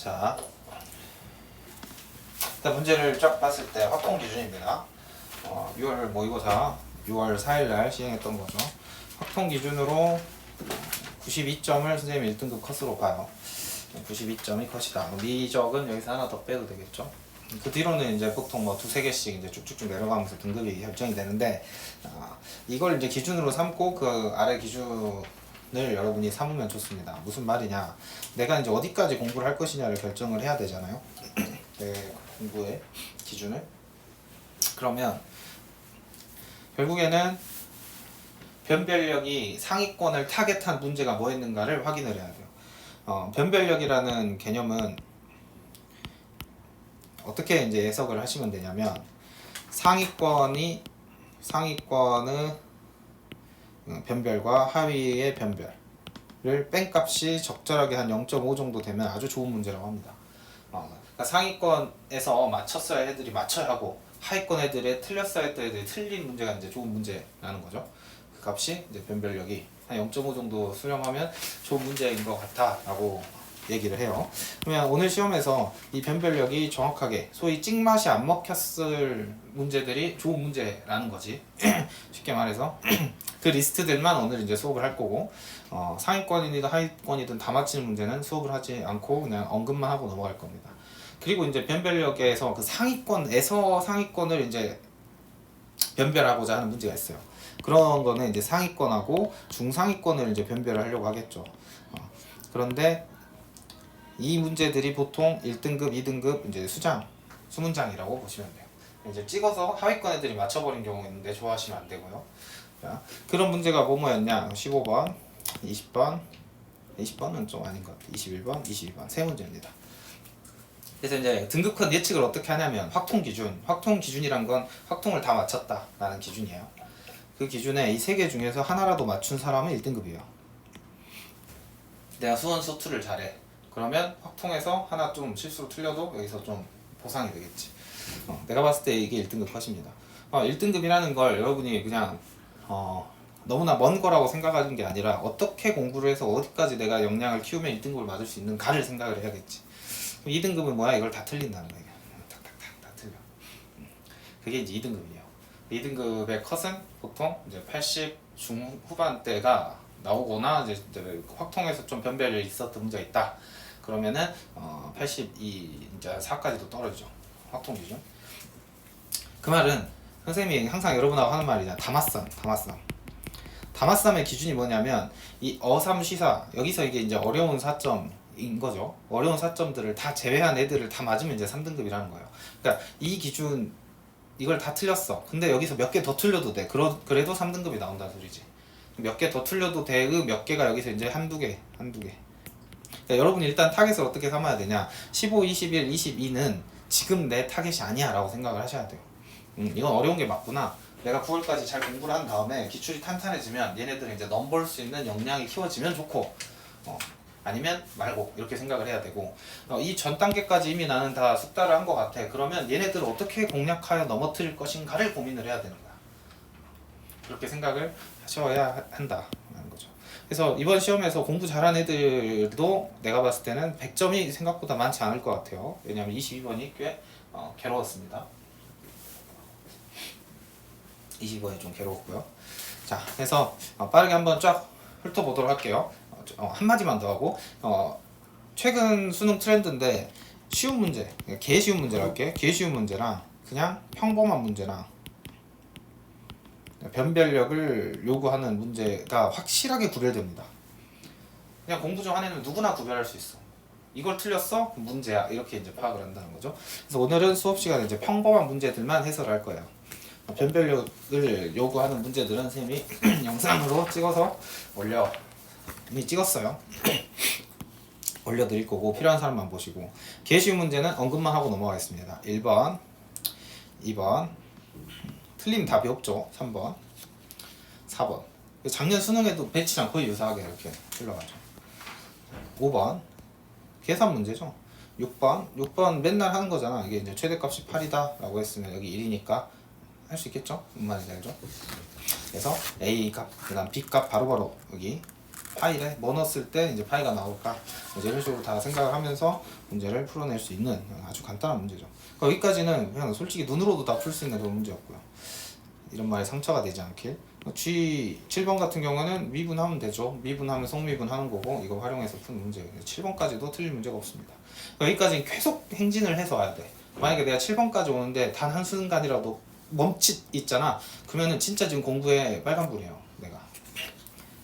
자, 일단 문제를 쫙 봤을 때 확통 기준입니다. 6월 모의고사 6월 4일날 시행했던 거죠. 확통 기준으로 92점을 선생님이 1등급 컷으로 봐요. 92점이 컷이다. 미적은 여기서 하나 더 빼도 되겠죠. 그 뒤로는 이제 보통 뭐 두세 개씩 이제 쭉쭉쭉 내려가면서 등급이 결정이 되는데, 이걸 이제 기준으로 삼고 그 아래 기준을 여러분이 삼으면 좋습니다. 무슨 말이냐? 내가 이제 어디까지 공부를 할 것이냐를 결정을 해야 되잖아요. 내 공부의 기준을. 그러면 결국에는 변별력이 상위권을 타겟한 문제가 뭐였는가를 확인을 해야 돼요. 변별력이라는 개념은 어떻게 이제 해석을 하시면 되냐면, 상위권의 변별과 하위의 변별을 뺀값이 적절하게 한 0.5 정도 되면 아주 좋은 문제라고 합니다. 그러니까 상위권에서 맞췄어야 애들이 맞춰야 하고, 하위권 애들이 틀렸어야 했던 애들이 틀린 문제가 이제 좋은 문제라는 거죠. 그 값이 이제 변별력이 한 0.5 정도 수렴하면 좋은 문제인 것 같다라고 얘기를 해요. 그러면 오늘 시험에서 이 변별력이 정확하게 소위 찍맛이 안 먹혔을 문제들이 좋은 문제라는 거지. 쉽게 말해서 그 리스트들만 오늘 이제 수업을 할 거고, 상위권이든 하위권이든 다 맞히는 문제는 수업을 하지 않고 그냥 언급만 하고 넘어갈 겁니다. 그리고 이제 변별력에서 그 상위권에서 상위권을 이제 변별하고자 하는 문제가 있어요. 그런 거는 이제 상위권하고 중상위권을 이제 변별을 하려고 하겠죠. 그런데 이 문제들이 보통 1등급, 2등급 이제 수문장이라고 보시면 돼요. 이제 찍어서 하위권 애들이 맞춰버린 경우 있는데 좋아하시면 안 되고요. 자, 그런 문제가 뭐였냐? 15번, 20번, 20번은 좀 아닌 것 같아요. 21번, 22번 세 문제입니다. 그래서 이제 등급컷 예측을 어떻게 하냐면 확통 기준이란 건 확통을 다 맞췄다라는 기준이에요. 그 기준에 이 세 개 중에서 하나라도 맞춘 사람은 1등급이에요. 내가 수원 수투를 잘해. 그러면 확통에서 하나 좀 실수로 틀려도 여기서 좀 보상이 되겠지. 내가 봤을 때 이게 1등급 컷입니다. 1등급이라는 걸 여러분이 그냥 너무나 먼 거라고 생각하는 게 아니라, 어떻게 공부를 해서 어디까지 내가 역량을 키우면 1등급을 맞을 수 있는가를 생각을 해야겠지. 2등급은 뭐야? 이걸 다 틀린다는 거야. 탁탁탁 다 틀려. 그게 이제 2등급이에요. 2등급의 컷은 보통 이제 80 중후반대가 나오거나 이제 확통에서 좀 변별이 있었던 문제가 있다. 그러면은 82 이제 4까지도 떨어지죠. 확통 기준. 그 말은 선생님이 항상 여러분하고 하는 말이잖아. 다마쌈의 기준이 뭐냐면, 이 어삼시사, 여기서 이게 이제 어려운 4점인 거죠. 어려운 4점들을 다 제외한 애들을 다 맞으면 이제 3등급이라는 거예요. 그러니까 이 기준, 이걸 다 틀렸어. 근데 여기서 몇 개 더 틀려도 돼. 그래도 3등급이 나온다는 소리지. 몇 개 더 틀려도 돼. 몇 개가 여기서 이제 한두 개. 그러니까 여러분이 일단 타겟을 어떻게 삼아야 되냐? 15, 21, 22는 지금 내 타겟이 아니야 라고 생각을 하셔야 돼요. 이건 어려운 게 맞구나. 내가 9월까지 잘 공부를 한 다음에 기출이 탄탄해지면 얘네들은 이제 넘볼 수 있는 역량이 키워지면 좋고, 아니면 말고, 이렇게 생각을 해야 되고, 이 전 단계까지 이미 나는 다 숙달을 한 것 같아. 그러면 얘네들을 어떻게 공략하여 넘어뜨릴 것인가를 고민을 해야 되는 거야. 그렇게 생각을 하셔야 한다는 거죠. 그래서 이번 시험에서 공부 잘한 애들도 내가 봤을 때는 100점이 생각보다 많지 않을 것 같아요. 왜냐하면 22번이 꽤 괴로웠습니다. 22번이 좀 괴로웠고요. 자, 그래서 빠르게 한번 쫙 훑어보도록 할게요. 한마디만 더 하고, 최근 수능 트렌드인데 쉬운 문제, 개 쉬운 문제를 할게. 개 쉬운 문제랑 그냥 평범한 문제랑 변별력을 요구하는 문제가 확실하게 구별됩니다. 그냥 공부 중 하나는 누구나 구별할 수 있어. 이걸 틀렸어? 문제야. 이렇게 이제 파악을 한다는 거죠. 그래서 오늘은 수업 시간에 이제 평범한 문제들만 해설할 거예요. 변별력을 요구하는 문제들은 선생님이 영상으로 찍어서 이미 찍었어요. 올려드릴 거고, 필요한 사람만 보시고, 개 쉬운 문제는 언급만 하고 넘어가겠습니다. 1번, 2번, 틀린 답이 없죠. 3번, 4번. 작년 수능에도 배치랑 거의 유사하게 이렇게 흘러가죠. 5번, 계산 문제죠. 6번 맨날 하는 거잖아. 이게 이제 최대값이 8이다 라고 했으면 여기 1이니까 할 수 있겠죠? 뭔 말인지 알죠? 그래서 A 값, 그 다음 B 값 바로바로 여기 파일에 뭐 넣었을 때 이제 파이가 나올까, 이제 이런 식으로 다 생각을 하면서 문제를 풀어낼 수 있는 아주 간단한 문제죠. 여기까지는 그냥 솔직히 눈으로도 다 풀 수 있는 그런 문제였고요. 이런 말에 상처가 되지 않길. G 7번 같은 경우는 미분하면 되죠. 미분하면 성미분하는 거고, 이거 활용해서 푸는 문제예요. 7번까지도 틀릴 문제가 없습니다. 여기까지는 계속 행진을 해서 와야 돼. 만약에 내가 7번까지 오는데 단 한순간이라도 멈칫 있잖아. 그러면은 진짜 지금 공부에 빨간불이에요. 내가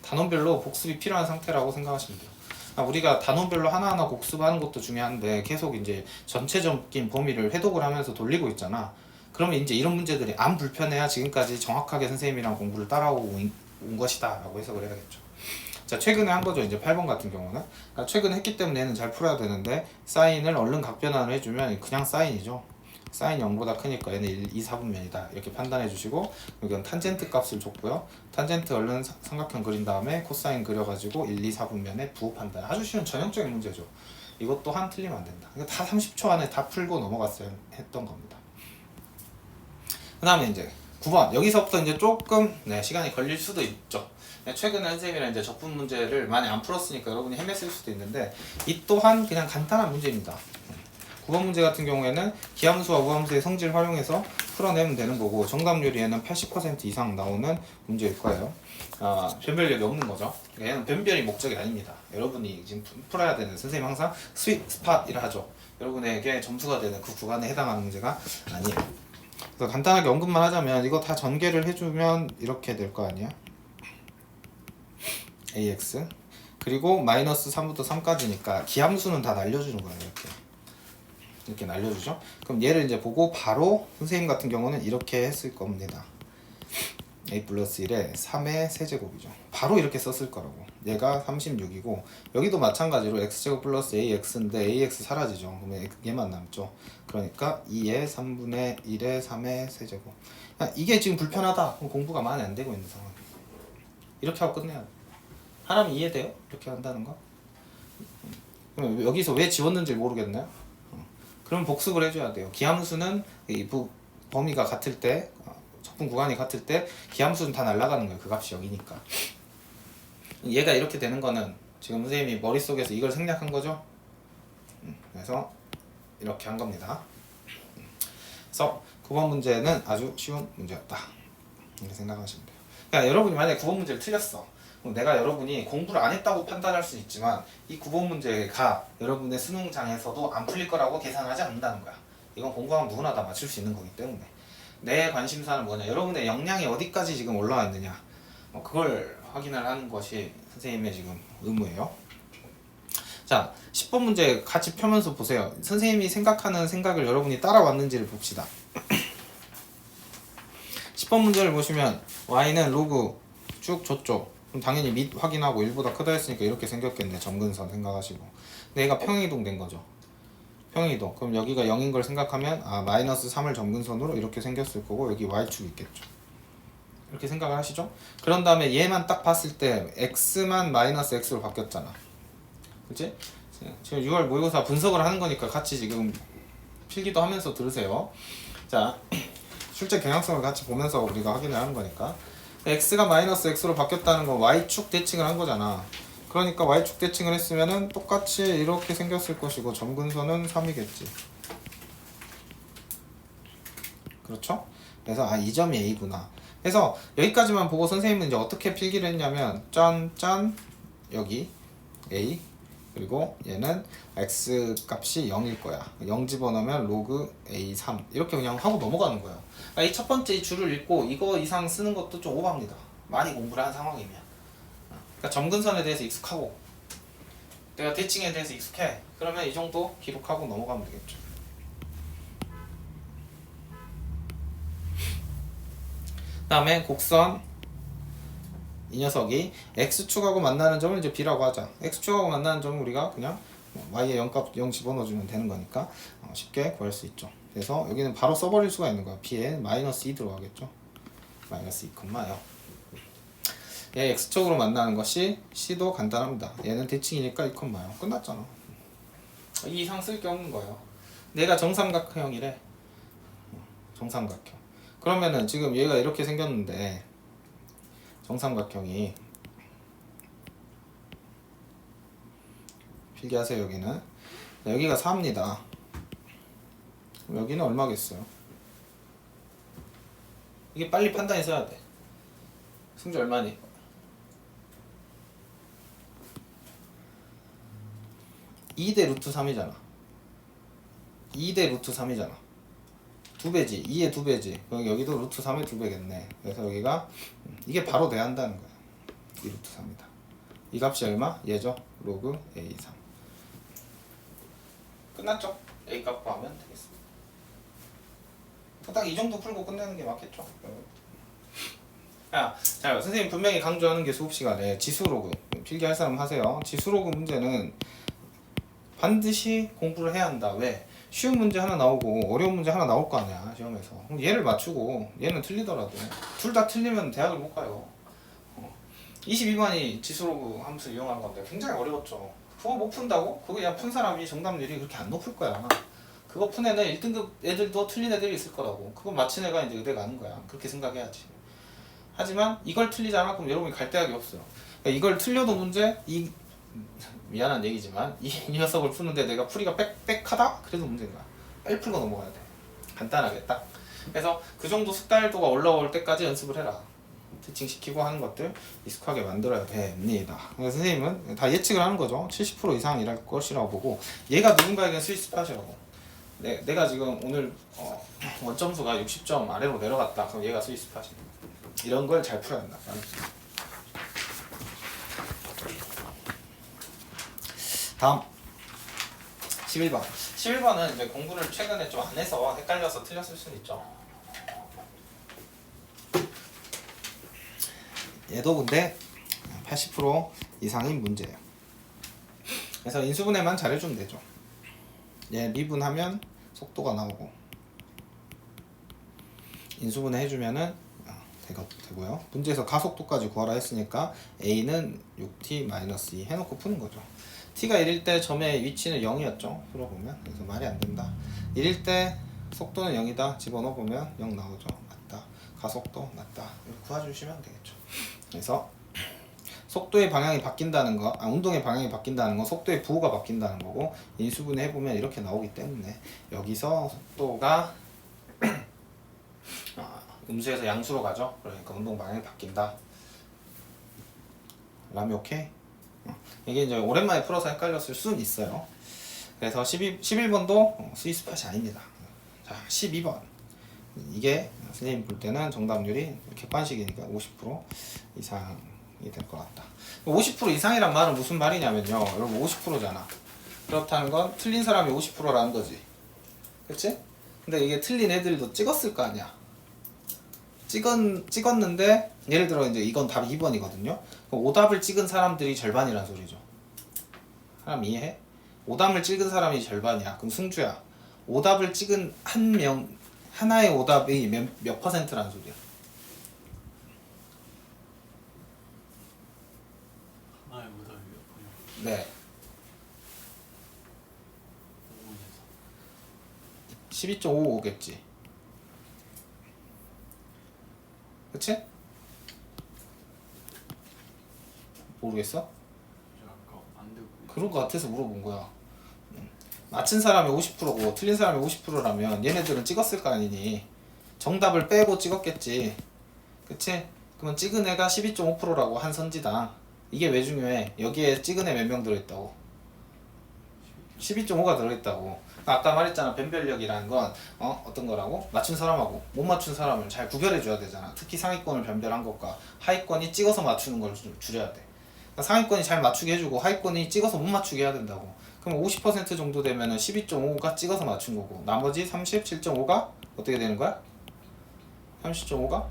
단원별로 복습이 필요한 상태라고 생각하시면 돼요. 우리가 단원별로 하나하나 복습하는 것도 중요한데 계속 이제 전체적인 범위를 회독을 하면서 돌리고 있잖아. 그러면 이제 이런 문제들이 안 불편해야 지금까지 정확하게 선생님이랑 공부를 따라오고 온 것이다 라고 해석을 해야겠죠. 자, 최근에 한 거죠. 이제 8번 같은 경우는, 그러니까 최근에 했기 때문에 얘는 잘 풀어야 되는데, 사인을 얼른 각변환을 해주면 그냥 사인이죠. 사인 0보다 크니까 얘는 1, 2, 4분면이다 이렇게 판단해 주시고, 여기는 탄젠트 값을 줬고요. 탄젠트 얼른 삼각형 그린 다음에 코사인 그려가지고 1, 2, 4분면에 부호 판단. 아주 쉬운 전형적인 문제죠. 이것 또한 틀리면 안 된다. 그러니까 다 30초 안에 다 풀고 넘어갔어야 했던 겁니다. 그 다음에 이제 9번, 여기서부터 이제 조금 시간이 걸릴 수도 있죠. 최근에 선생님이랑 이제 적분 문제를 많이 안 풀었으니까 여러분이 헤맸을 수도 있는데, 이 또한 그냥 간단한 문제입니다. 9번 문제 같은 경우에는 기함수와 우함수의 성질 활용해서 풀어내면 되는 거고, 정답률이 얘는 80% 이상 나오는 문제일 거예요. 변별력이 없는 거죠. 얘는 변별이 목적이 아닙니다. 여러분이 지금 풀어야 되는, 선생님 항상 스윗 스팟이라 하죠. 여러분에게 점수가 되는 그 구간에 해당하는 문제가 아니에요. 그래서 간단하게 언급만 하자면, 이거 다 전개를 해주면 이렇게 될 거 아니야? ax 그리고 마이너스 3부터 3까지니까 기함수는 다 날려주는 거예요. 이렇게 날려주죠. 그럼 얘를 이제 보고 바로 선생님 같은 경우는 이렇게 했을 겁니다. a 플러스 1에 3의 세제곱이죠. 바로 이렇게 썼을 거라고. 얘가 36이고 여기도 마찬가지로 x제곱 플러스 ax인데 ax 사라지죠. 그러면 얘만 남죠. 그러니까 2의 3분의 1의 3의 세제곱. 이게 지금 불편하다. 그럼 공부가 많이 안 되고 있는 상황이에요. 이렇게 하고 끝내야 돼. 하나면 이해돼요? 이렇게 한다는 거? 그럼 여기서 왜 지웠는지 모르겠나요? 그럼 복습을 해줘야 돼요. 기함수는 이 범위가 같을 때, 적분 구간이 같을 때 기함수는 다 날아가는 거예요. 그 값이 여기니까. 얘가 이렇게 되는 거는 지금 선생님이 머릿속에서 이걸 생략한 거죠. 그래서 이렇게 한 겁니다. 그래서 9번 문제는 아주 쉬운 문제였다. 이렇게 생각하시면 돼요. 그러니까 여러분이 만약에 9번 문제를 틀렸어. 내가 여러분이 공부를 안 했다고 판단할 수 있지만 이 9번 문제가 여러분의 수능장에서도 안 풀릴 거라고 계산하지 않는다는 거야. 이건 공부하면 누구나 다 맞출 수 있는 거기 때문에. 내 관심사는 뭐냐, 여러분의 역량이 어디까지 지금 올라와 있느냐, 그걸 확인을 하는 것이 선생님의 지금 의무예요. 자, 10번 문제 같이 펴면서 보세요. 선생님이 생각하는 생각을 여러분이 따라왔는지를 봅시다. 10번 문제를 보시면 y는 로그 쭉 줬죠. 그럼 당연히 밑 확인하고 1보다 크다 했으니까 이렇게 생겼겠네. 점근선 생각하시고. 근데 얘가 평행이동 된 거죠. 평행이동. 그럼 여기가 0인 걸 생각하면 마이너스 3을 점근선으로 이렇게 생겼을 거고, 여기 y축이 있겠죠. 이렇게 생각을 하시죠? 그런 다음에 얘만 딱 봤을 때 x만 마이너스 x로 바뀌었잖아. 그치? 지금 6월 모의고사 분석을 하는 거니까 같이 지금 필기도 하면서 들으세요. 자, 실제 경향성을 같이 보면서 우리가 확인을 하는 거니까. x가 마이너스 x로 바뀌었다는 건 y축 대칭을 한 거잖아. 그러니까 y축 대칭을 했으면은 똑같이 이렇게 생겼을 것이고 점근선은 3이겠지. 그렇죠? 그래서 이 점이 a구나. 그래서 여기까지만 보고 선생님은 이제 어떻게 필기를 했냐면 짠짠 여기 a, 그리고 얘는 x 값이 0일 거야. 0 집어넣으면 로그 a3 이렇게 그냥 하고 넘어가는 거예요. 이 첫 번째 이 줄을 읽고 이거 이상 쓰는 것도 좀 오버합니다. 많이 공부를 한 상황이면. 그러니까 점근선에 대해서 익숙하고 내가 대칭에 대해서 익숙해. 그러면 이 정도 기록하고 넘어가면 되겠죠. 그 다음에 곡선 이 녀석이 x축하고 만나는 점을 이제 b라고 하자. x축하고 만나는 점은 우리가 그냥 y의 0값 0 집어넣어주면 되는 거니까 쉽게 구할 수 있죠. 그래서 여기는 바로 써버릴 수가 있는 거야. b에 마이너스 2 들어가겠죠. 마이너스 2,0. 얘 x축으로 만나는 것이 c도 간단합니다. 얘는 대칭이니까 2,0. 끝났잖아. 이 이상 쓸 게 없는 거예요. 내가 정삼각형이래. 정삼각형. 그러면은 지금 얘가 이렇게 생겼는데 정삼각형이 필기하세요. 여기는. 여기가 4입니다. 여기는 얼마겠어요? 이게 빨리 판단해서 해야 돼. 승주 얼마니? 2대 루트 3이잖아. 2대 루트 3이잖아. 2배지. 2의 2배지. 그럼 여기도 루트 3의 2배겠네. 그래서 여기가 이게 바로 돼야 한다는 거야. 2 루트 3이다. 이 값이 얼마? 얘죠. 로그 A3. 끝났죠? A 값 구하면 되겠습니다. 딱 이 정도 풀고 끝내는 게 맞겠죠? 자, 선생님 분명히 강조하는 게 수업 시간에 지수로그 필기할 사람 하세요. 지수로그 문제는 반드시 공부를 해야 한다. 왜? 쉬운 문제 하나 나오고 어려운 문제 하나 나올 거 아니야 시험에서. 그럼 얘를 맞추고 얘는 틀리더라도 둘 다 틀리면 대학을 못 가요. 22번이 지수로그 함수 이용한 건데 굉장히 어려웠죠. 그거 못 푼다고? 그거 그냥 푼 사람이 정답률이 그렇게 안 높을 거야. 그거 푼 애는 1등급 애들도 틀린 애들이 있을 거라고. 그거 맞힌 애가 이제 의대 가는 거야. 그렇게 생각해야지. 하지만 이걸 틀리잖아. 그럼 여러분이 갈 데가 없어요. 그러니까 이걸 틀려도 문제, 미안한 얘기지만 이 녀석을 푸는데 내가 풀이가 빽빽하다? 그래도 문제인 거야. 빨리 풀고 넘어가야 돼. 간단하게 딱. 그래서 그 정도 숙달도가 올라올 때까지 연습을 해라. 티칭시키고 하는 것들 익숙하게 만들어야 됩니다. 그래서 선생님은 다 예측을 하는 거죠. 70% 이상 일할 것이라고 보고 얘가 누군가에게 스위스팟이라고. 내가 지금 오늘 원점수가 60점 아래로 내려갔다. 그럼 얘가 스위스팟이야. 이런 걸 잘 풀어야 한다. 다음 11번. 11번은 이제 공부를 최근에 좀 안 해서 헷갈려서 틀렸을 수는 있죠. 얘도 근데 80% 이상인 문제예요. 그래서 인수분해만 잘해주면 되죠. 얘 미분하면 속도가 나오고 인수분해 해주면은 되고요. 문제에서 가속도까지 구하라 했으니까 A는 6t-2 해놓고 푸는 거죠. t가 1일 때 점의 위치는 0이었죠. 풀어보면. 그래서 말이 안 된다. 1일 때 속도는 0이다. 집어넣어보면 0 나오죠. 맞다. 가속도 맞다. 이렇게 구해주시면 되겠죠. 그래서 속도의 방향이 바뀐다는 거, 운동의 방향이 바뀐다는 건 속도의 부호가 바뀐다는 거고, 인수분해 해보면 이렇게 나오기 때문에 여기서 속도가 음수에서 양수로 가죠. 그러니까 운동 방향이 바뀐다. 라면 오케이? 이게 이제 오랜만에 풀어서 헷갈렸을 수는 있어요. 그래서 11번도 스위스팟이 아닙니다. 자, 12번. 이게 선생님 볼 때는 정답률이 객관식이니까 50% 이상이 될 것 같다. 50% 이상이란 말은 무슨 말이냐면요. 여러분 50%잖아. 그렇다는 건 틀린 사람이 50%라는 거지. 그치? 근데 이게 틀린 애들도 찍었을 거 아니야. 찍었는데 예를 들어 이제 이건 답 2번이거든요. 오답을 찍은 사람들이 절반이란 소리죠. 사람 이해해? 오답을 찍은 사람이 절반이야. 그럼 승주야. 오답을 찍은 하나의 오답이 몇 퍼센트란 소리야? 하나의 오답이 몇 퍼센트? 네. 12.55겠지. 그치? 모르겠어? 아까 안 되고 그런 거 같아서 물어본 거야. 맞힌 사람이 50%고 틀린 사람이 50%라면 얘네들은 찍었을 거 아니니 정답을 빼고 찍었겠지. 그치? 그러면 찍은 애가 12.5%라고 한 선지당. 이게 왜 중요해? 여기에 찍은 애 몇 명 들어있다고? 12.5가 들어있다고. 아까 말했잖아. 변별력이라는 건 어떤 거라고? 맞춘 사람하고 못 맞춘 사람을 잘 구별해 줘야 되잖아. 특히 상위권을 변별한 것과 하위권이 찍어서 맞추는 걸 줄여야 돼. 그러니까 상위권이 잘 맞추게 해주고 하위권이 찍어서 못 맞추게 해야 된다고. 그럼 50% 정도 되면은 12.5가 찍어서 맞춘 거고 나머지 37.5가 어떻게 되는 거야? 30.5가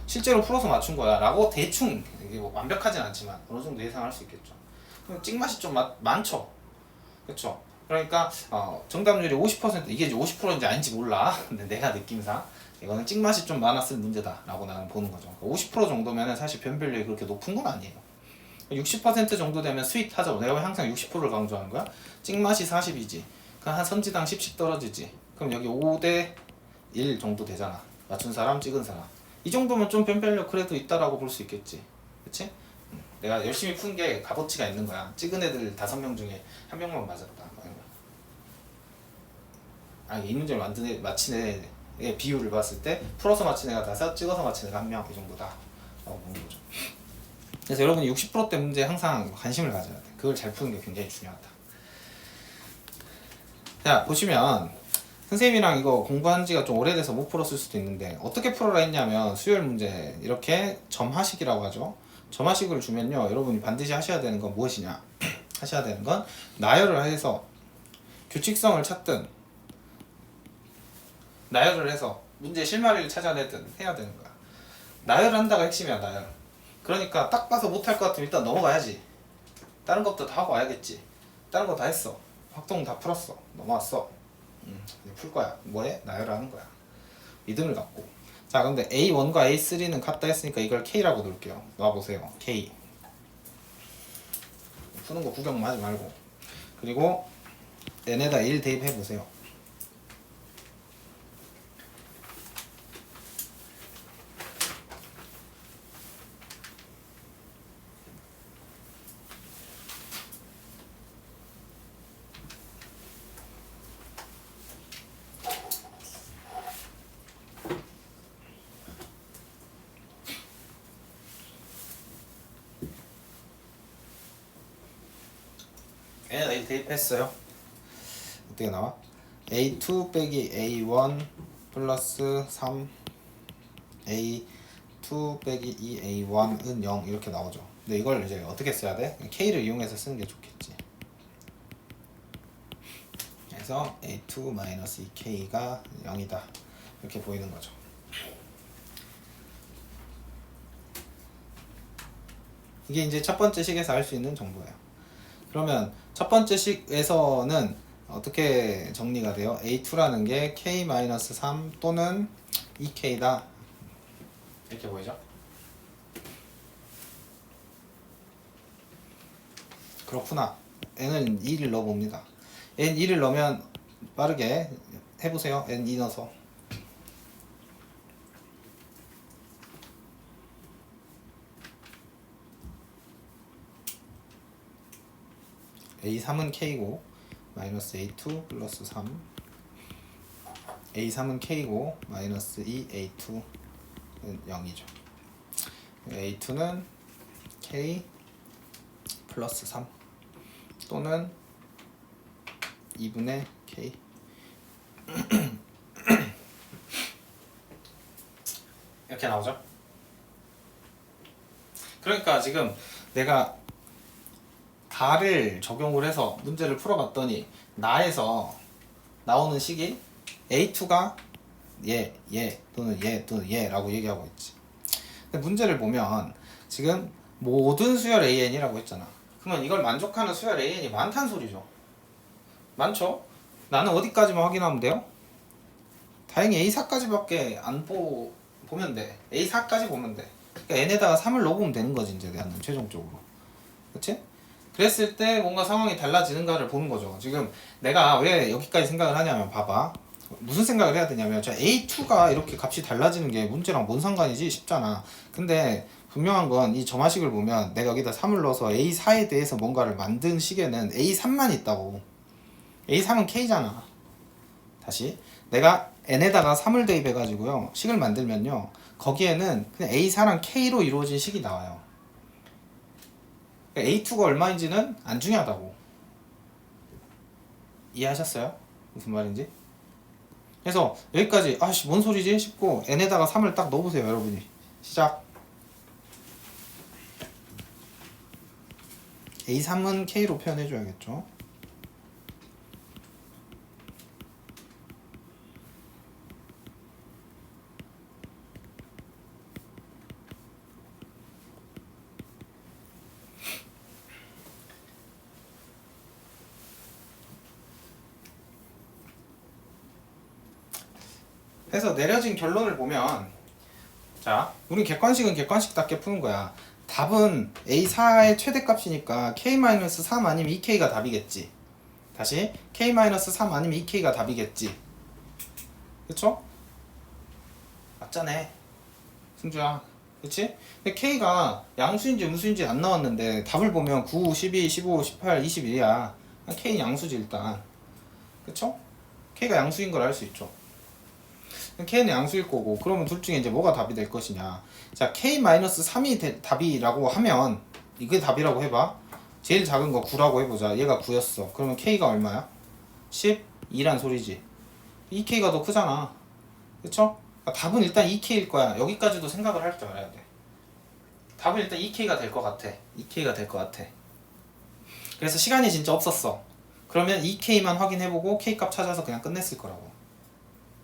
실제로 풀어서 맞춘 거야 라고 대충, 이게 뭐 완벽하진 않지만 어느 정도 예상할 수 있겠죠. 그럼 찍맛이 좀 많죠. 그쵸? 그러니까 정답률이 50%, 이게 이제 50%인지 아닌지 몰라. 근데 내가 느낌상 이거는 찍맛이 좀 많았을 문제다 라고 나는 보는 거죠. 50% 정도면은 사실 변별력이 그렇게 높은 건 아니에요. 60% 정도 되면 스윗 하죠. 내가 왜 항상 60%를 강조하는 거야? 찍맛이 40이지. 그럼 한 선지당 10씩 떨어지지. 그럼 여기 5대 1 정도 되잖아. 맞춘 사람, 찍은 사람. 이 정도면 좀 변별력 그래도 있다라고 볼 수 있겠지. 그치? 내가 열심히 푼 게 값어치가 있는 거야. 찍은 애들 5명 중에 1명만 맞았다. 아니 이 문제를 맞힌 애의 비율을 봤을 때 풀어서 맞힌 애가 5, 찍어서 맞힌 애가 1명 이 정도다 라고 보는 거죠. 그래서 여러분이 60%대 문제에 항상 관심을 가져야 돼. 그걸 잘 푸는 게 굉장히 중요하다. 자 보시면 선생님이랑 이거 공부한 지가 좀 오래돼서 못 풀었을 수도 있는데 어떻게 풀어라 했냐면 수열 문제 이렇게 점하식이라고 하죠. 점하식을 주면요 여러분이 반드시 하셔야 되는 건 무엇이냐 하셔야 되는 건 나열을 해서 규칙성을 찾든 나열을 해서 문제 실마리를 찾아내든 해야 되는 거야. 나열한다가 핵심이야. 나열. 그러니까 딱 봐서 못할 것 같으면 일단 넘어가야지. 다른 것도 다 하고 와야겠지. 다른 거 다 했어. 확동 다 풀었어. 넘어왔어. 이제 풀 거야. 뭐해? 나열을 하는 거야. 믿음을 갖고. 자 근데 A1과 A3는 같다 했으니까 이걸 K라고 놓을게요. 놔보세요. K. 푸는 거 구경만 하지 말고. 그리고 n에다 1 대입해보세요. n에다 1 대입했어요. 어떻게 나와? A2 빼기 A1 플러스 3 A2 빼기 2A1은 0 이렇게 나오죠. 근데 이걸 이제 어떻게 써야 돼? K를 이용해서 쓰는 게 좋겠지. 그래서 A2-2K가 0이다 이렇게 보이는 거죠. 이게 이제 첫 번째 식에서 알 수 있는 정보예요. 그러면 첫 번째 식에서는 어떻게 정리가 돼요? A2라는 게 K-3 또는 2K다 이렇게 보이죠? 그렇구나. n은 2를 넣어봅니다. n 2를 넣으면 빠르게 해보세요. n 2 넣어서 A3은 K고 마이너스 A2 플러스 3 A3은 K고 마이너스 2 A2는 0이죠. A2는 K 플러스 3 또는 2분의 K 이렇게 나오죠. 그러니까 지금 내가 다를 적용을 해서 문제를 풀어봤더니 나에서 나오는 식이 A2가 얘 또는 얘라고 얘기하고 있지. 근데 문제를 보면 지금 모든 수열 AN이라고 했잖아. 그러면 이걸 만족하는 수열 AN이 많다는 소리죠. 많죠? 나는 어디까지만 확인하면 돼요? 다행히 A4까지밖에 안 보면 돼. A4까지 보면 돼. 그러니까 n에다가 3을 넣어보면 되는 거지 이제 내가 최종적으로. 그치? 그랬을 때 뭔가 상황이 달라지는가를 보는 거죠. 지금 내가 왜 여기까지 생각을 하냐면 봐봐. 무슨 생각을 해야 되냐면 A2가 이렇게 값이 달라지는 게 문제랑 뭔 상관이지 싶잖아. 근데 분명한 건 이 점화식을 보면 내가 여기다 3을 넣어서 A4에 대해서 뭔가를 만든 식에는 A3만 있다고. A3은 K잖아. 다시 내가 n에다가 3을 대입해 가지고요 식을 만들면요 거기에는 그냥 A4랑 K로 이루어진 식이 나와요. A2가 얼마인지는 안 중요하다고. 이해하셨어요? 무슨 말인지? 그래서 여기까지 아씨 뭔 소리지 싶고 n에다가 3을 딱 넣어보세요 여러분이. 시작. A3은 K로 표현해줘야겠죠. 그래서 내려진 결론을 보면 자 우리 객관식은 객관식답게 푸는 거야. 답은 A4의 최대값이니까 K-3 아니면 2K가 답이겠지. 다시 K-3 아니면 2K가 답이겠지. 그쵸? 맞잖아 승주야. 그치? 근데 K가 양수인지 음수인지 안 나왔는데 답을 보면 9, 12, 15, 18, 21이야. K는 양수지 일단. 그쵸? K가 양수인 걸 알 수 있죠. K는 양수일 거고 그러면 둘 중에 이제 뭐가 답이 될 것이냐. 자, K-3이 답이라고 하면 이게 답이라고 해봐. 제일 작은 거 9라고 해보자. 얘가 9였어. 그러면 K가 얼마야? 12란 소리지. 2K가 더 크잖아. 그쵸? 그러니까 답은 일단 2K일 거야. 여기까지도 생각을 할 줄 알아야 돼. 답은 일단 2K가 될 것 같아. 2K가 될 것 같아. 그래서 시간이 진짜 없었어. 그러면 2K만 확인해보고 K값 찾아서 그냥 끝냈을 거라고.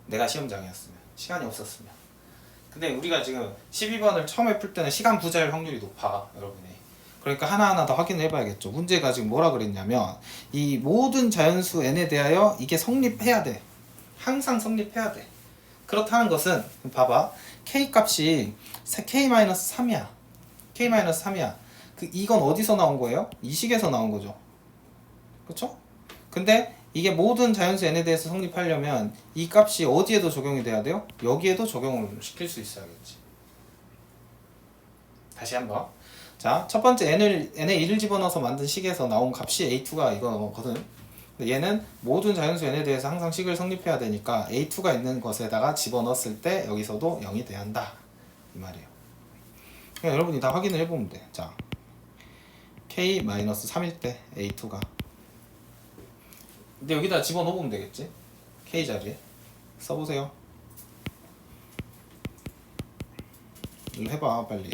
내가 시험장이었으면. 시간이 없었으면. 근데 우리가 지금 12번을 처음에 풀 때는 시간 부자일 확률이 높아. 여러분이. 그러니까 하나하나 더 확인을 해봐야겠죠. 문제가 지금 뭐라 그랬냐면 이 모든 자연수 n에 대하여 이게 성립해야 돼. 항상 성립해야 돼. 그렇다는 것은 봐봐. K값이 K-3이야. K-3이야. 이건 어디서 나온 거예요? 이 식에서 나온 거죠. 그쵸? 근데 이게 모든 자연수 n에 대해서 성립하려면 이 값이 어디에도 적용이 돼야 돼요? 여기에도 적용을 시킬 수 있어야겠지. 다시 한번. 자, 첫 번째 n에 1을 집어넣어서 만든 식에서 나온 값이 a2가 이거거든. 얘는 모든 자연수 n에 대해서 항상 식을 성립해야 되니까 a2가 있는 것에다가 집어넣었을 때 여기서도 0이 돼야 한다. 이 말이에요. 그냥 여러분이 다 확인을 해보면 돼. 자, k-3일 때 a2가 근데 여기다 집어넣으면 되겠지? K 자리에 써보세요. 이거 해봐 빨리.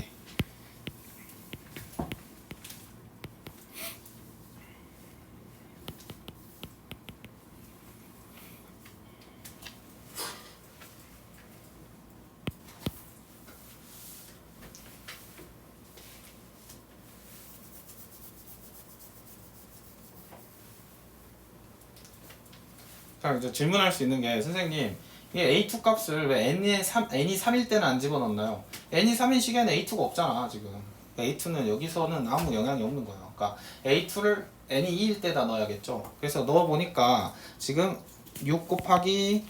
자, 이제 질문할 수 있는 게 선생님 이 A2 값을 왜 n이 3일 때는 안 집어넣나요? n이 3인 시계는 A2가 없잖아 지금. A2는 여기서는 아무 영향이 없는 거예요. 그러니까 A2를 n이 2일 때다 넣어야겠죠. 그래서 넣어보니까 지금 6 곱하기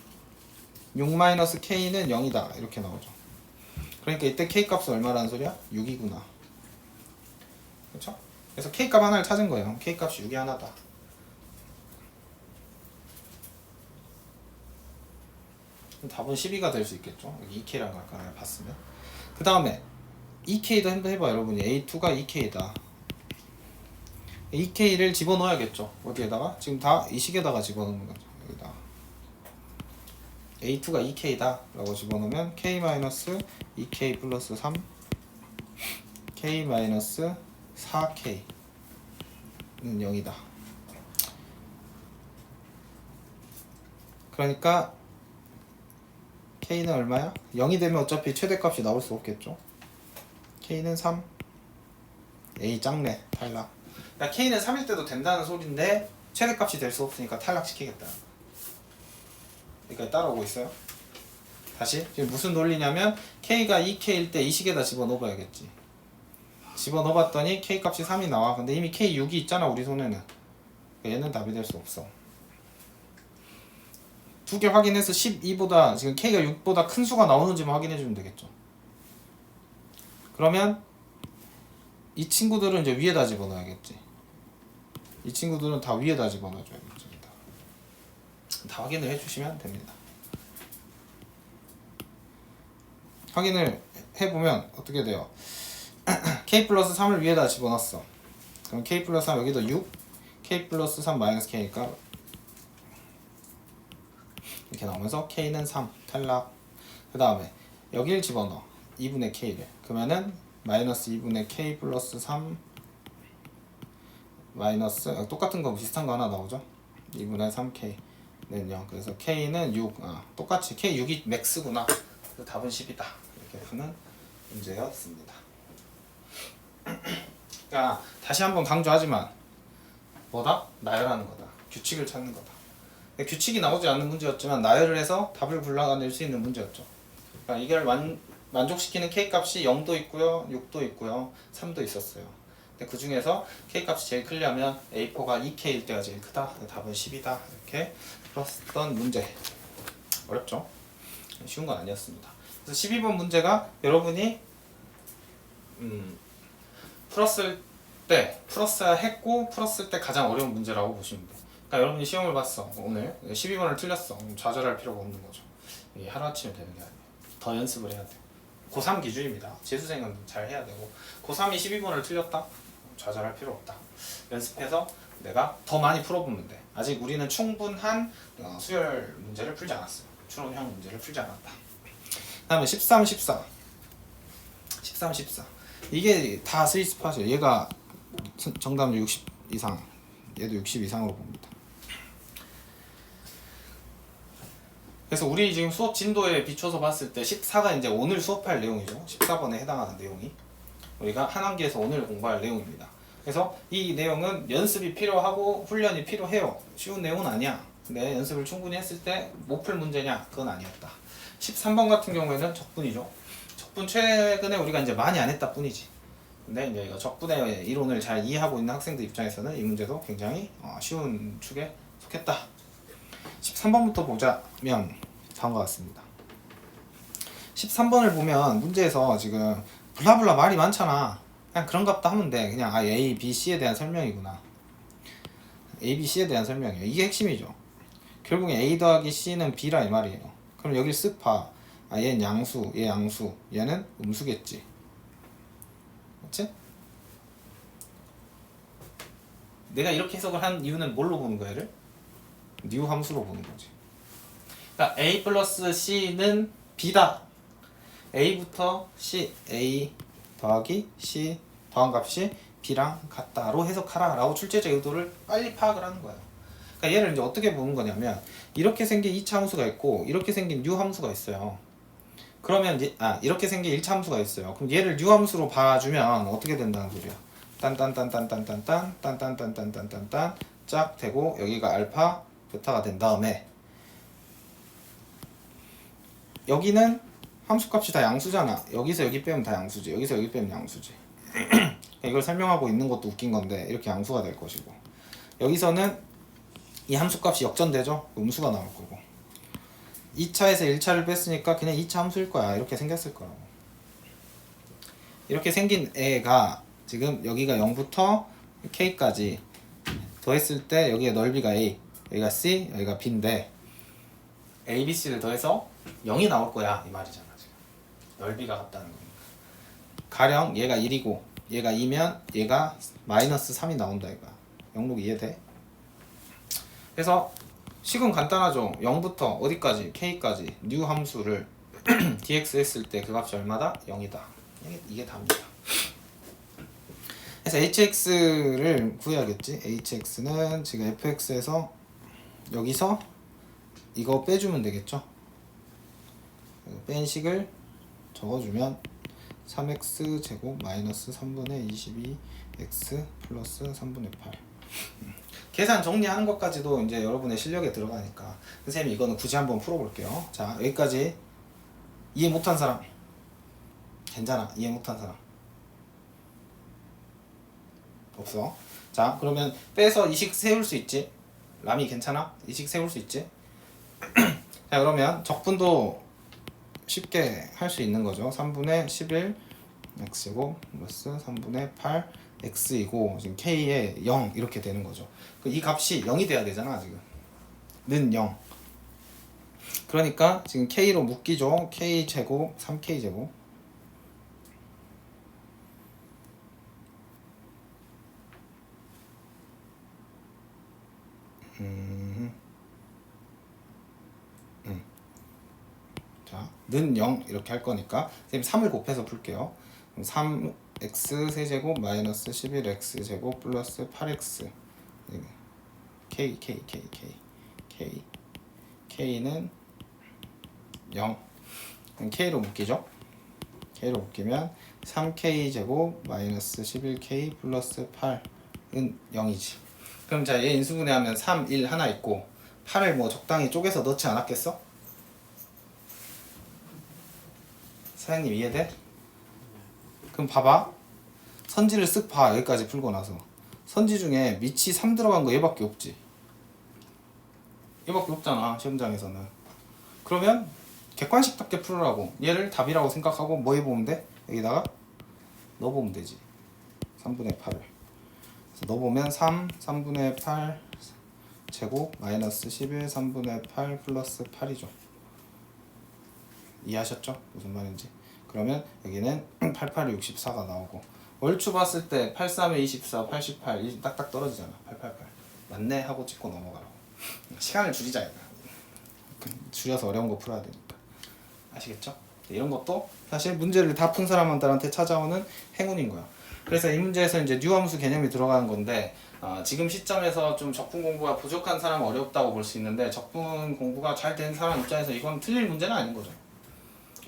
6-K는 0이다 이렇게 나오죠. 그러니까 이때 K 값은 얼마라는 소리야? 6이구나. 그렇죠? 그래서 K 값 하나를 찾은 거예요. K 값이 6이 하나다. 답은 12가 될 수 있겠죠. 여기 2K라는 걸 아까 봤으면. 그 다음에 2K도 한번 해봐 여러분이. A2가 2K다. 2K를 집어넣어야겠죠. 어디에다가? 지금 다 이 식에다가 집어넣는 거죠. 여기다. A2가 2K다 라고 집어넣으면 K-2K 플러스 3 K-4K는 0이다. 그러니까 K는 얼마야? 0이 되면 어차피 최대값이 나올 수 없겠죠. K는 3. A 짱네. 탈락. 그러니까 K는 3일 때도 된다는 소린데 최대값이 될 수 없으니까 탈락시키겠다. 여기까지 따라오고 있어요. 다시 지금 무슨 논리냐면 K가 2K일 때 이 식에다 집어넣어봐야겠지. 집어넣어봤더니 K값이 3이 나와. 근데 이미 K6이 있잖아 우리 손에는. 얘는 답이 될 수 없어. 두 개 확인해서 12보다 지금 K가 6보다 큰 수가 나오는지만 확인해주면 되겠죠. 그러면 이 친구들은 이제 위에다 집어넣어야겠지. 이 친구들은 다 위에다 집어넣어줘야겠죠. 다 확인을 해주시면 됩니다. 확인을 해보면 어떻게 돼요? K 플러스 3을 위에다 집어넣었어. 그럼 K 플러스 3 여기도 6 K 플러스 3 마이너스 K니까 이렇게 나오면서 K는 3 탈락. 그 다음에 여기를 집어넣어 2분의 K를. 그러면은 마이너스 2분의 K 플러스 3 마이너스 똑같은 거 비슷한 거 하나 나오죠. 2분의 3K는 0. 그래서 K는 6. 똑같이 K6이 맥스구나. 그래서 답은 10이다. 이렇게 푸는 문제였습니다. 그러니까 다시 한번 강조하지만 뭐다? 나열하는 거다. 규칙을 찾는 거다. 규칙이 나오지 않는 문제였지만 나열을 해서 답을 골라낼 수 있는 문제였죠. 그러니까 이걸 만족시키는 K값이 0도 있고요, 6도 있고요, 3도 있었어요. 근데 그 중에서 K값이 제일 크려면 A4가 2K일 때가 제일 크다. 답은 10이다. 이렇게 풀었던 문제. 어렵죠? 쉬운 건 아니었습니다. 그래서 12번 문제가 여러분이 풀었어야 했고 풀었을 때 가장 어려운 문제라고 보시면 돼요. 그러니까 여러분이 시험을 봤어 오늘 12번을 틀렸어. 그럼 좌절할 필요가 없는 거죠. 이게 하루아침에 되는 게 아니에요. 더 연습을 해야 돼요. 고3 기준입니다. 재수생은 잘 해야 되고 고3이 12번을 틀렸다? 좌절할 필요 없다. 연습해서 내가 더 많이 풀어보면 돼. 아직 우리는 충분한 수열 문제를 풀지 않았어요. 추론형 문제를 풀지 않았다. 그 다음에 13, 14 이게 다 스위스팟이에요. 얘가 정답률 60 이상, 얘도 60 이상으로 봅니다. 그래서 우리 지금 수업 진도에 비춰서 봤을 때 14가 이제 오늘 수업할 내용이죠. 14번에 해당하는 내용이 우리가 한 학기에서 오늘 공부할 내용입니다. 그래서 이 내용은 연습이 필요하고 훈련이 필요해요. 쉬운 내용은 아니야. 근데 연습을 충분히 했을 때 못 풀 문제냐? 그건 아니었다. 13번 같은 경우에는 적분이죠. 적분 최근에 우리가 이제 많이 안 했다 뿐이지. 근데 이제 이거 적분의 이론을 잘 이해하고 있는 학생들 입장에서는 이 문제도 굉장히 쉬운 축에 속했다. 13번부터 보자면 다음과 같습니다. 13번을 보면 문제에서 지금 블라블라 말이 많잖아. 그냥 그런갑다 하면 돼. 그냥 A, B, C에 대한 설명이구나. A, B, C에 대한 설명이에요. 이게 핵심이죠. 결국에 A 더하기 C는 B라 이 말이에요. 그럼 여기를 쓱 봐. 얘는 양수, 얘 양수, 얘는 음수겠지. 맞지? 내가 이렇게 해석을 한 이유는 뭘로 보는 거야, 얘를? 뉴 함수로 보는 거지. 그러니까 A 플러스 C는 B다. A부터 C, A 더하기 C 더한 값이 B랑 같다로 해석하라 라고 출제자 의도를 빨리 파악을 하는 거예요. 그러니까 얘를 이제 어떻게 보는 거냐면 이렇게 생긴 2차 함수가 있고 이렇게 생긴 뉴 함수가 있어요. 그러면 이렇게 생긴 1차 함수가 있어요. 그럼 얘를 뉴 함수로 봐주면 어떻게 된다는 소리야? 딴딴딴딴딴딴딴딴딴딴딴딴딴 짝 되고 여기가 알파 베타가 된 다음에 여기는 함수값이 다 양수잖아. 여기서 여기 빼면 다 양수지. 여기서 여기 빼면 양수지. 이걸 설명하고 있는 것도 웃긴 건데 이렇게 양수가 될 것이고 여기서는 이 함수값이 역전되죠. 음수가 나올 거고 2차에서 1차를 뺐으니까 그냥 2차 함수일 거야. 이렇게 생겼을 거라고. 이렇게 생긴 애가 지금 여기가 0부터 K까지 더했을 때 여기에 넓이가 A, 여기가 C, 여기가 B인데 A, B, C를 더해서 0이 나올 거야 이 말이잖아. 지금 넓이가 같다는 거니까. 가령 얘가 1이고 얘가 2면 얘가 마이너스 3이 나온다 이거야. 영록 이해돼? 그래서 식은 간단하죠. 0부터 어디까지? K까지 뉴 함수를 dx 했을 때 그 값이 얼마다? 0이다. 이게 답니다. 그래서 hx를 구해야겠지. hx는 지금 fx에서 여기서 이거 빼주면 되겠죠. 뺀 식을 적어주면 3x 제곱 마이너스 3분의 22x 플러스 3분의 8 계산 정리하는 것까지도 이제 여러분의 실력에 들어가니까 선생님이 이거는 굳이 한번 풀어볼게요. 자, 여기까지 이해 못한 사람 괜찮아. 이해 못한 사람 없어. 자, 그러면 빼서 이식 세울 수 있지? 람이 괜찮아? 이식 세울 수 있지? 자, 그러면 적분도 쉽게 할 수 있는 거죠. 3분의 11 x고 플러스 3분의 8 x이고 지금 k에 0 이렇게 되는 거죠. 이 값이 0이 돼야 되잖아. 지금 는 0. 그러니까 지금 k로 묶이죠. k 제곱 3k 제곱 자, 는 0 이렇게 할 거니까 선생님 3을 곱해서 풀게요. 3x 세제곱 마이너스 11x 제곱 플러스 8x k k는 0 k로 묶이죠. k로 묶이면 3k 제곱 마이너스 11k 플러스 8은 0이지. 그럼 자, 얘 인수분해하면 3, 1 하나 있고 8을 뭐 적당히 쪼개서 넣지 않았겠어? 사장님 이해돼? 그럼 봐봐. 선지를 쓱 봐. 여기까지 풀고 나서 선지 중에 밑이 3 들어간 거 얘밖에 없지. 얘밖에 없잖아 시험장에서는. 그러면 객관식답게 풀으라고 얘를 답이라고 생각하고 뭐 해보면 돼? 여기다가 넣어보면 되지. 3분의 8을. 그래서 넣어보면 3분의 8 제곱 마이너스 11 3분의 8 플러스 8이죠. 이해하셨죠? 무슨 말인지. 그러면 여기는 88이 64가 나오고 얼추 봤을 때 83에 24, 88 딱딱 떨어지잖아. 888 맞네 하고 찍고 넘어가라고. 시간을 줄이자 이거. 줄여서 어려운 거 풀어야 되니까. 아시겠죠? 이런 것도 사실 문제를 다 푼 사람들한테 찾아오는 행운인 거야. 그래서 이 문제에서 이제 뉴함수 개념이 들어가는 건데 지금 시점에서 좀 적분 공부가 부족한 사람은 어렵다고 볼 수 있는데 적분 공부가 잘 된 사람 입장에서 이건 틀릴 문제는 아닌 거죠.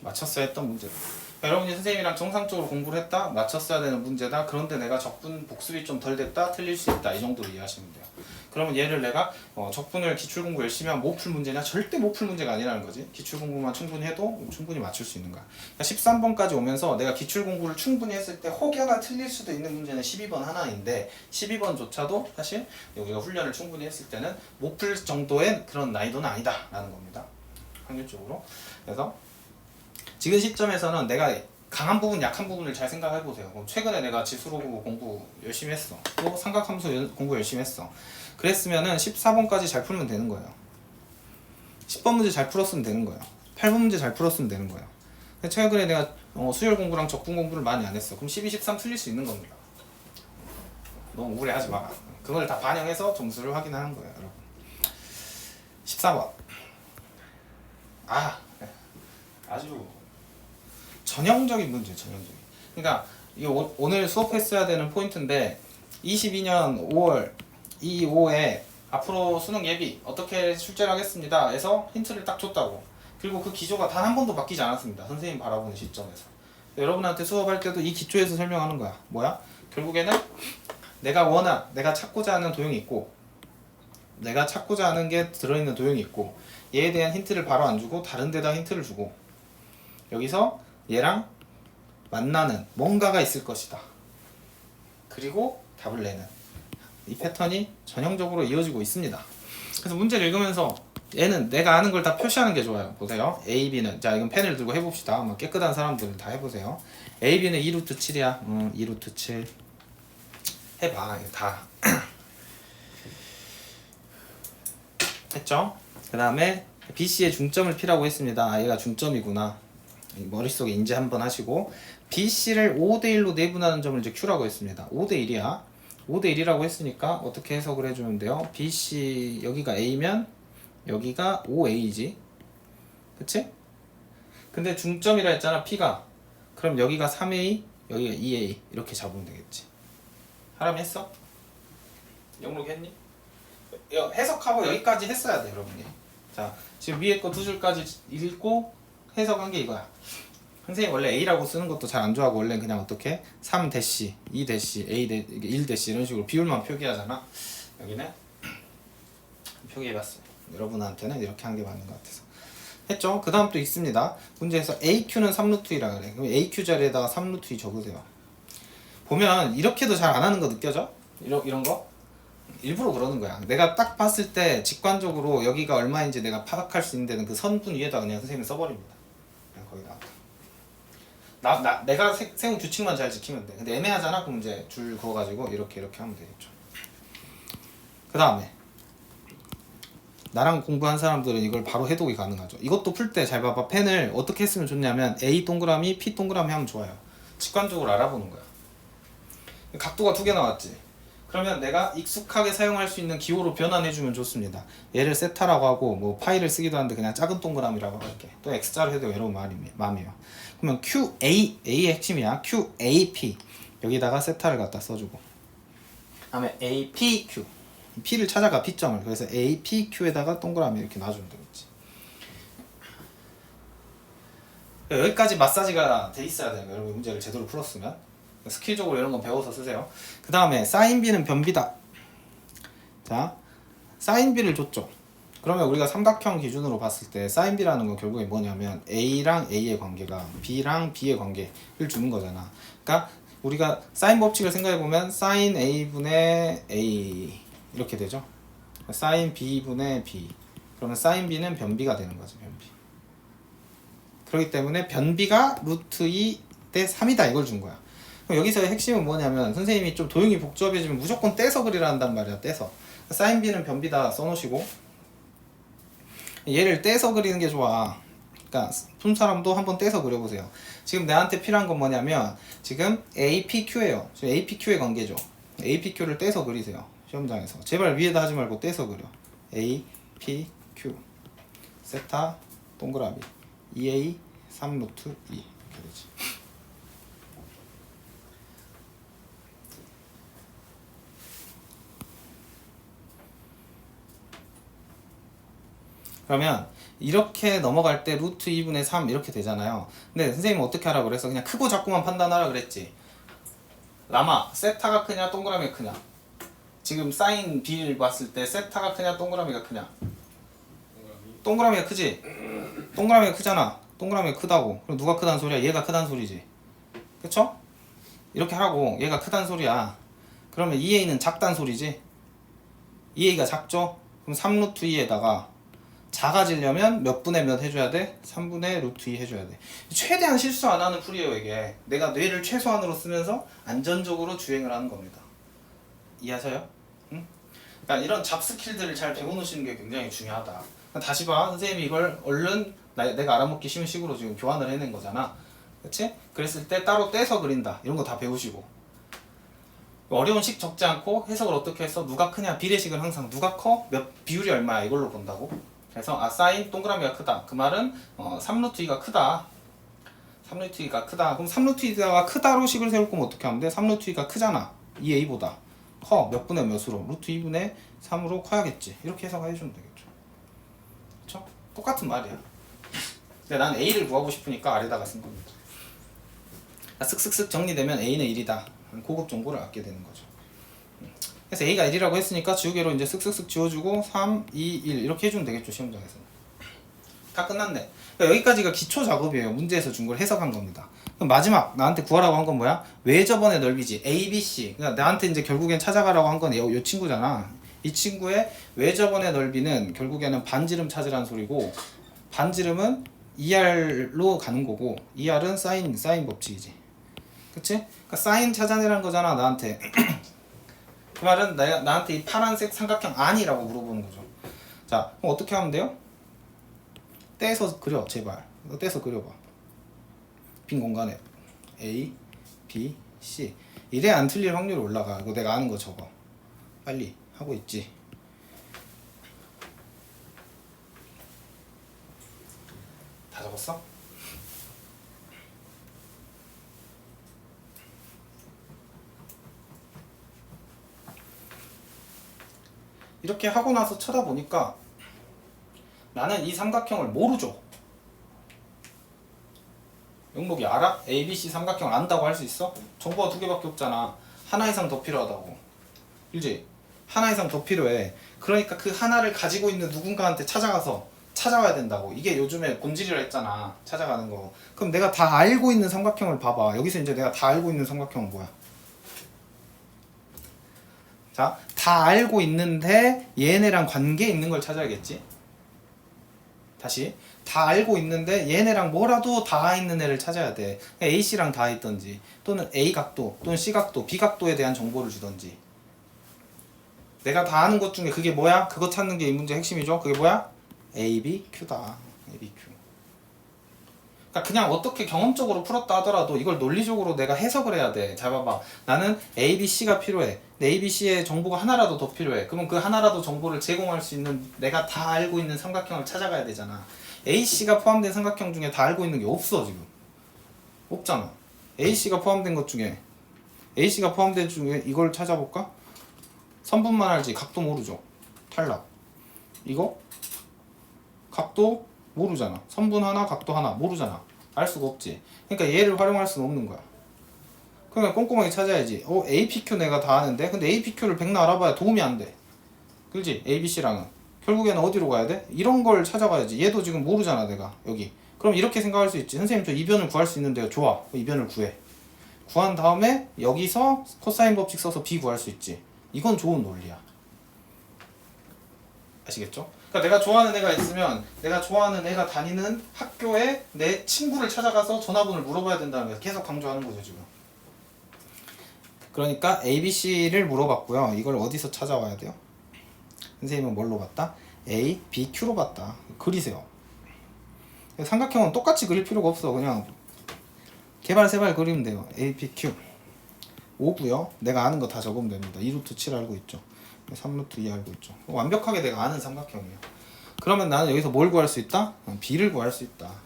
맞췄어야 했던 문제다. 그러니까 여러분이 선생님이랑 정상적으로 공부를 했다, 맞췄어야 되는 문제다. 그런데 내가 적분 복습이 좀 덜 됐다, 틀릴 수 있다. 이 정도로 이해하시면 돼요. 그러면 얘를 내가 적분을 기출 공부 열심히 하면 못 풀 문제냐? 절대 못 풀 문제가 아니라는 거지. 기출 공부만 충분히 해도 충분히 맞출 수 있는 거야. 그러니까 13번까지 오면서 내가 기출 공부를 충분히 했을 때 혹여나 틀릴 수도 있는 문제는 12번 하나인데 12번조차도 사실 우리가 훈련을 충분히 했을 때는 못 풀 정도의 그런 난이도는 아니다라는 겁니다. 확률적으로. 그래서 지금 시점에서는 내가 강한 부분, 약한 부분을 잘 생각해 보세요. 최근에 내가 지수로 공부 열심히 했어. 또 삼각함수 공부 열심히 했어. 그랬으면은 14번까지 잘 풀면 되는 거예요. 10번 문제 잘 풀었으면 되는 거예요. 8번 문제 잘 풀었으면 되는 거예요. 근데 최근에 내가 수열 공부랑 적분 공부를 많이 안 했어. 그럼 12, 13 틀릴 수 있는 겁니다. 너무 우울해하지 마. 그걸 다 반영해서 점수를 확인하는 거예요, 여러분. 14번. 아주 전형적인 문제, 전형적인. 그러니까 이게 오늘 수업했어야 되는 포인트인데 22년 5월 2호에 앞으로 수능 예비 어떻게 출제를 하겠습니다 해서 힌트를 딱 줬다고. 그리고 그 기조가 단 한 번도 바뀌지 않았습니다. 선생님 바라보는 시점에서. 여러분한테 수업할 때도 이 기초에서 설명하는 거야. 뭐야? 결국에는 내가 찾고자 하는 도형이 있고 내가 찾고자 하는 게 들어있는 도형이 있고 얘에 대한 힌트를 바로 안 주고 다른 데다 힌트를 주고 여기서 얘랑 만나는 뭔가가 있을 것이다. 그리고 답을 내는 이 패턴이 전형적으로 이어지고 있습니다. 그래서 문제를 읽으면서 얘는 내가 아는 걸 다 표시하는 게 좋아요. 보세요. A, B는 자 이건 펜을 들고 해봅시다. 아마 깨끗한 사람들은 다 해보세요. A, B는 2루트 7이야. 2루트 7 해봐. 이거 다 했죠? 그 다음에 BC의 중점을 P라고 했습니다. 얘가 중점이구나. 머릿속에 인지 한번 하시고 BC를 5대1로 내분하는 점을 이제 Q라고 했습니다. 5대1이야. 5대1이라고 했으니까 어떻게 해석을 해주면 돼요? BC 여기가 A면 여기가 5A지. 그치? 근데 중점이라 했잖아 P가. 그럼 여기가 3A 여기가 2A 이렇게 잡으면 되겠지. 사람이 했어? 영록이 했니? 해석하고 여기까지 했어야 돼 여러분이. 자 지금 위에 거 두 줄까지 읽고 해석한 게 이거야. 선생님 원래 A라고 쓰는 것도 잘 안 좋아하고 원래 그냥 어떻게 3대시, 2대시, A 1대시 이런 식으로 비율만 표기하잖아. 여기는 표기해봤어요. 여러분한테는 이렇게 한 게 맞는 것 같아서 했죠. 그 다음 또 있습니다. 문제에서 AQ는 3루트2라 그래. 그럼 AQ 자리에다가 3루트2 적으세요. 보면 이렇게도 잘 안 하는 거 느껴져? 이런 거? 일부러 그러는 거야. 내가 딱 봤을 때 직관적으로 여기가 얼마인지 내가 파악할 수 있는 데는 그 선분 위에다 그냥 선생님이 써버립니다. 그냥 거기다. 내가 세운 규칙만 잘 지키면 돼. 근데 애매하잖아? 그럼 이제 줄 그어가지고 이렇게 하면 되겠죠. 그 다음에 나랑 공부한 사람들은 이걸 바로 해독이 가능하죠. 이것도 풀 때 잘 봐봐. 펜을 어떻게 했으면 좋냐면 A 동그라미, P 동그라미 하면 좋아요. 직관적으로 알아보는 거야. 각도가 두 개 나왔지. 그러면 내가 익숙하게 사용할 수 있는 기호로 변환해주면 좋습니다. 얘를 세타라고 하고 뭐 파이를 쓰기도 하는데 그냥 작은 동그라미라고 할게. 또 X자로 해도 외로운 마음이에요. 그러면 QA, A의 핵심이야. QAP 여기다가 세타를 갖다 써주고 다음에 APQ P를 찾아가 P점을. 그래서 APQ에다가 동그라미 이렇게 놔주면 되겠지. 여기까지 마사지가 돼 있어야 돼요. 여러분 문제를 제대로 풀었으면. 스킬적으로 이런 건 배워서 쓰세요. 그 다음에 사인 B는 변비다. 자, 사인 B를 줬죠. 그러면 우리가 삼각형 기준으로 봤을 때 사인 B라는 건 결국에 뭐냐면 A랑 A의 관계가 B랑 B의 관계를 주는 거잖아. 그러니까 우리가 사인 법칙을 생각해 보면 사인 A분의 A 이렇게 되죠. 사인 B분의 B. 그러면 사인 B는 변비가 되는 거죠. 변비. 그렇기 때문에 변비가 루트 2 대 3이다 이걸 준 거야. 그럼 여기서의 핵심은 뭐냐면 선생님이 좀 도형이 복잡해지면 무조건 떼서 그리라 한단 말이야. 떼서. 사인 B는 변비다 써놓으시고 얘를 떼서 그리는 게 좋아. 그러니까 푼 사람도 한번 떼서 그려보세요. 지금 내한테 필요한 건 뭐냐면 지금 APQ예요. 지금 APQ의 관계죠. APQ를 떼서 그리세요. 시험장에서. 제발 위에다 하지 말고 떼서 그려. APQ 세타 동그라미 EA 3루트 2 이렇게 되지. 그러면 이렇게 넘어갈 때 루트 2분의 3 이렇게 되잖아요. 근데 선생님은 어떻게 하라고 그래서 그냥 크고 작고만 판단하라 그랬지. 라마 세타가 크냐 동그라미가 크냐. 지금 사인 B를 봤을 때 세타가 크냐 동그라미가 크냐. 동그라미가 크지. 동그라미가 크잖아. 동그라미가 크다고. 그럼 누가 크다는 소리야? 얘가 크다는 소리지. 그쵸? 이렇게 하라고. 얘가 크다는 소리야. 그러면 2a는 작다는 소리지. 2a가 작죠? 그럼 3루트 2에다가 작아지려면 몇 분의 몇 해줘야 돼? 3분의 루트 2 해줘야 돼. 최대한 실수 안 하는 풀이에요 이게. 내가 뇌를 최소한으로 쓰면서 안전적으로 주행을 하는 겁니다. 이해하셔요? 응? 그러니까 이런 잡 스킬들을 잘 배워놓으시는 게 굉장히 중요하다. 그러니까 다시 봐. 선생님이 이걸 얼른 내가 알아먹기 쉬운 식으로 지금 교환을 해낸 거잖아. 그치? 그랬을 때 따로 떼서 그린다. 이런 거 다 배우시고. 어려운 식 적지 않고 해석을 어떻게 해서 누가 크냐 비례식은 항상 누가 커? 몇 비율이 얼마야 이걸로 본다고. 그래서 사인 동그라미가 크다. 그 말은 3루트 2가 크다. 3루트 2가 크다. 그럼 3루트 2가 크다로 식을 세울 거면 어떻게 하면 돼? 3루트 2가 크잖아. 2a보다. 커. 몇 분의 몇으로? 루트 2분의 3으로 커야겠지. 이렇게 해석해 주면 되겠죠. 그쵸? 똑같은 말이야. 근데 난 a를 구하고 싶으니까 아래다가 쓴 겁니다. 쓱쓱쓱 정리되면 a는 1이다. 고급 정보를 얻게 되는 거죠. 그래서 a가 1이라고 했으니까 지우개로 이제 쓱쓱쓱 지워주고 3, 2, 1 이렇게 해주면 되겠죠. 시험장에서는. 다 끝났네. 그러니까 여기까지가 기초 작업이에요. 문제에서 준 걸 해석한 겁니다. 그럼 마지막 나한테 구하라고 한 건 뭐야? 외접원의 넓이지. A, B, C. 그러니까 나한테 이제 결국엔 찾아가라고 한 건 이 친구잖아. 이 친구의 외접원의 넓이는 결국에는 반지름 찾으라는 소리고 반지름은 2R로 가는 거고 2R은 사인 법칙이지. 그치? 그러니까 사인 찾아내라는 거잖아 나한테. 그 말은 나한테 이 파란색 삼각형 아니라고 물어보는 거죠. 자, 그럼 어떻게 하면 돼요? 떼서 그려, 제발. 이거 떼서 그려봐. 빈 공간에 A, B, C. 이래 안 틀릴 확률이 올라가. 이거 내가 아는 거 적어. 빨리 하고 있지. 다 적었어? 이렇게 하고 나서 쳐다보니까 나는 이 삼각형을 모르죠. 영록이 알아? ABC 삼각형 안다고 할 수 있어? 정보가 2개밖에 없잖아. 하나 이상 더 필요하다고. 그지? 하나 이상 더 필요해. 그러니까 그 하나를 가지고 있는 누군가한테 찾아와야 된다고. 이게 요즘에 본질이라 했잖아. 찾아가는 거. 그럼 내가 다 알고 있는 삼각형을 봐봐. 여기서 이제 내가 다 알고 있는 삼각형은 뭐야? 자, 다 알고 있는데 얘네랑 관계 있는 걸 찾아야겠지? 다시. 다 알고 있는데 얘네랑 뭐라도 다 있는 애를 찾아야 돼. AC랑 다 있던지 또는 A각도 또는 C각도, B각도에 대한 정보를 주던지. 내가 다 아는 것 중에 그게 뭐야? 그거 찾는 게 이 문제의 핵심이죠. 그게 뭐야? ABQ다. ABQ. 그러니까 그냥 어떻게 경험적으로 풀었다 하더라도 이걸 논리적으로 내가 해석을 해야 돼. 잘 봐봐. 나는 ABC가 필요해. 근데 ABC의 정보가 하나라도 더 필요해. 그러면 그 하나라도 정보를 제공할 수 있는 내가 다 알고 있는 삼각형을 찾아가야 되잖아. AC가 포함된 삼각형 중에 다 알고 있는 게 없어 지금. 없잖아. AC가 포함된 것 중에 AC가 포함된 중에 이걸 찾아볼까? 선분만 알지 각도 모르죠. 탈락. 이거 각도 모르잖아. 선분 하나 각도 하나 모르잖아. 알 수가 없지. 그러니까 얘를 활용할 수는 없는 거야. 그러니까 꼼꼼하게 찾아야지. APQ 내가 다 아는데 근데 APQ를 백나 알아봐야 도움이 안 돼. 그렇지? ABC랑은 결국에는 어디로 가야 돼? 이런 걸 찾아가야지. 얘도 지금 모르잖아 내가 여기. 그럼 이렇게 생각할 수 있지. 선생님 저 이변을 구할 수 있는데요. 좋아. 이변을 구해. 구한 다음에 여기서 코사인 법칙 써서 B 구할 수 있지. 이건 좋은 논리야. 아시겠죠? 그러니까 내가 좋아하는 애가 있으면 내가 좋아하는 애가 다니는 학교에 내 친구를 찾아가서 전화번호를 물어봐야 된다는 거 계속 강조하는 거죠 지금. 그러니까 ABC를 물어봤고요. 이걸 어디서 찾아와야 돼요? 선생님은 뭘로 봤다? A, B, Q로 봤다. 그리세요. 삼각형은 똑같이 그릴 필요가 없어. 그냥 개발 세발 그리면 돼요. A, B, Q 5고요. 내가 아는 거 다 적으면 됩니다. 2루트 7 알고 있죠. 3루트 2 알고 있죠. 완벽하게 내가 아는 삼각형이에요. 그러면 나는 여기서 뭘 구할 수 있다? B를 구할 수 있다.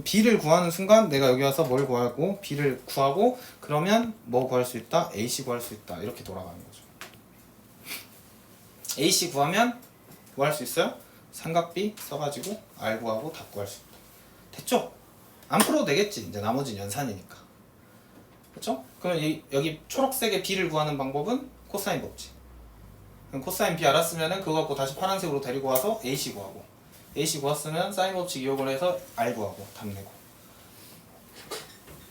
B를 구하는 순간 내가 여기 와서 뭘 구하고 B를 구하고 그러면 뭐 구할 수 있다? AC 구할 수 있다. 이렇게 돌아가는 거죠. AC 구하면 뭐 할 수 있어요? 삼각비 써가지고 R 구하고 답 구할 수 있다. 됐죠? 안 풀어도 되겠지. 이제 나머지는 연산이니까. 그렇죠? 그럼 여기 초록색의 B를 구하는 방법은 코사인 법칙. 그럼 코사인 B 알았으면은 그거 갖고 다시 파란색으로 데리고 와서 AC 구하고 AC 구했으면 사인 법칙 이용을 해서 R 구하고 답 내고.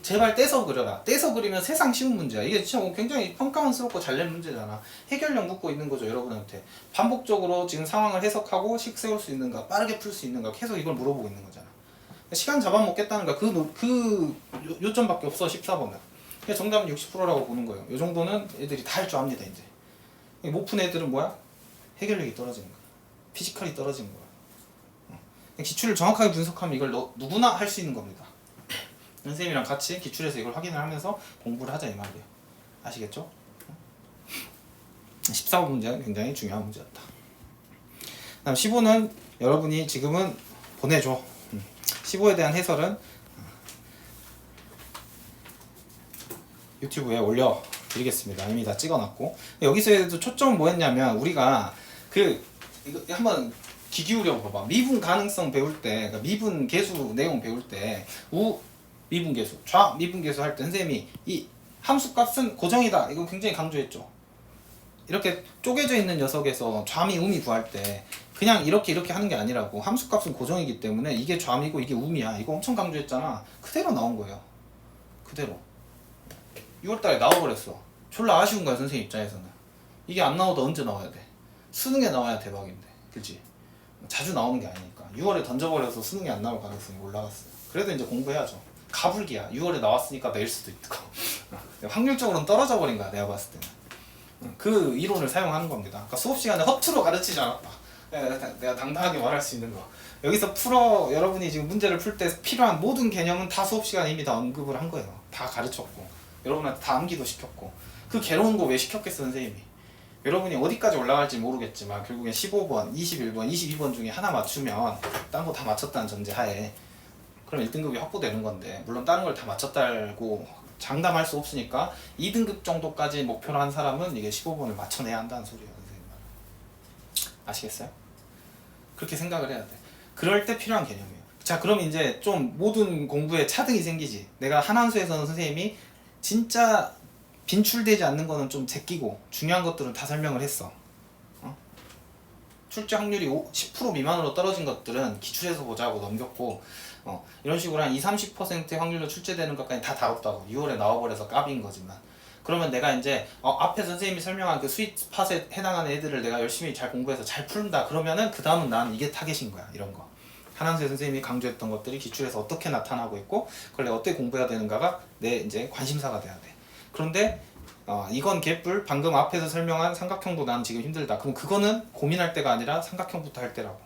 제발 떼서 그려라. 떼서 그리면 세상 쉬운 문제야. 이게 진짜 굉장히 평가원스럽고 잘 낸 문제잖아. 해결력 묻고 있는 거죠, 여러분한테. 반복적으로 지금 상황을 해석하고 식 세울 수 있는가, 빠르게 풀 수 있는가, 계속 이걸 물어보고 있는 거잖아. 시간 잡아먹겠다는 거야. 그 요점밖에 없어, 14번은. 정답은 60%라고 보는 거예요. 이 정도는 애들이 다 할 줄 압니다, 이제. 못 푼 애들은 뭐야? 해결력이 떨어지는 거야. 피지컬이 떨어지는 거야. 기출을 정확하게 분석하면 이걸 누구나 할 수 있는 겁니다. 선생님이랑 같이 기출에서 이걸 확인을 하면서 공부를 하자 이 말이에요. 아시겠죠? 14번 문제는 굉장히 중요한 문제였다. 다음 15는 여러분이 지금은 보내줘. 15에 대한 해설은 유튜브에 올려드리겠습니다. 이미 다 찍어놨고. 여기서도 초점은 뭐였냐면 우리가 이거 한번 귀 기울여 봐봐. 미분 가능성 배울 때, 그러니까 미분 계수 내용 배울 때 미분 계수, 좌 미분 계수 할 때 선생님이 이 함수 값은 고정이다. 이거 굉장히 강조했죠. 이렇게 쪼개져 있는 녀석에서 좌미 우미 구할 때 그냥 이렇게 하는 게 아니라고. 함수 값은 고정이기 때문에 이게 좌미고 이게 우미야. 이거 엄청 강조했잖아. 그대로 나온 거예요. 그대로 6월달에 나와버렸어. 졸라 아쉬운 거야, 선생님 입장에서는. 이게 안 나오다 언제 나와야 돼? 수능에 나와야 대박인데, 그치? 자주 나오는 게 아니니까. 6월에 던져버려서 수능에 안 나올 가능성이 올라갔어요. 그래도 이제 공부해야죠. 가불기야. 6월에 나왔으니까 내일 수도 있고. 확률적으로는 떨어져 버린 거야, 내가 봤을 때는. 그 이론을 사용하는 겁니다. 그러니까 수업 시간에 허투루 가르치지 않았다. 내가 당당하게 말할 수 있는 거. 여기서 여러분이 지금 문제를 풀 때 필요한 모든 개념은 다 수업 시간에 이미 다 언급을 한 거예요. 다 가르쳤고 여러분한테 다 암기도 시켰고. 그 괴로운 거 왜 시켰겠어, 선생님이. 여러분이 어디까지 올라갈지 모르겠지만 결국엔 15번, 21번, 22번 중에 하나 맞추면 딴 거 다 맞췄다는 전제하에 그럼 1등급이 확보되는 건데, 물론 다른 걸 다 맞췄다고 장담할 수 없으니까 2등급 정도까지 목표로 한 사람은 이게 15번을 맞춰내야 한다는 소리예요, 선생님. 아시겠어요? 그렇게 생각을 해야 돼. 그럴 때 필요한 개념이에요. 자, 그럼 이제 좀 모든 공부에 차등이 생기지. 내가 한한수에서는 선생님이 진짜 빈출되지 않는 거는 좀 제끼고 중요한 것들은 다 설명을 했어. 출제 확률이 10% 미만으로 떨어진 것들은 기출에서 보자고 넘겼고, 이런 식으로 한 20-30%의 확률로 출제되는 것까지 다 다뤘다고. 6월에 나와버려서 까비인 거지만. 그러면 내가 이제 앞에 선생님이 설명한 그 스윗팟에 해당하는 애들을 내가 열심히 잘 공부해서 잘 푼다. 그러면은 그 다음은 난 이게 타겟인 거야. 이런 거. 한한수의 선생님이 강조했던 것들이 기출에서 어떻게 나타나고 있고 그걸 내가 어떻게 공부해야 되는가가 내 이제 관심사가 돼야 돼. 그런데 이건 개뿔, 방금 앞에서 설명한 삼각형도 난 지금 힘들다. 그럼 그거는 고민할 때가 아니라 삼각형부터 할 때라고.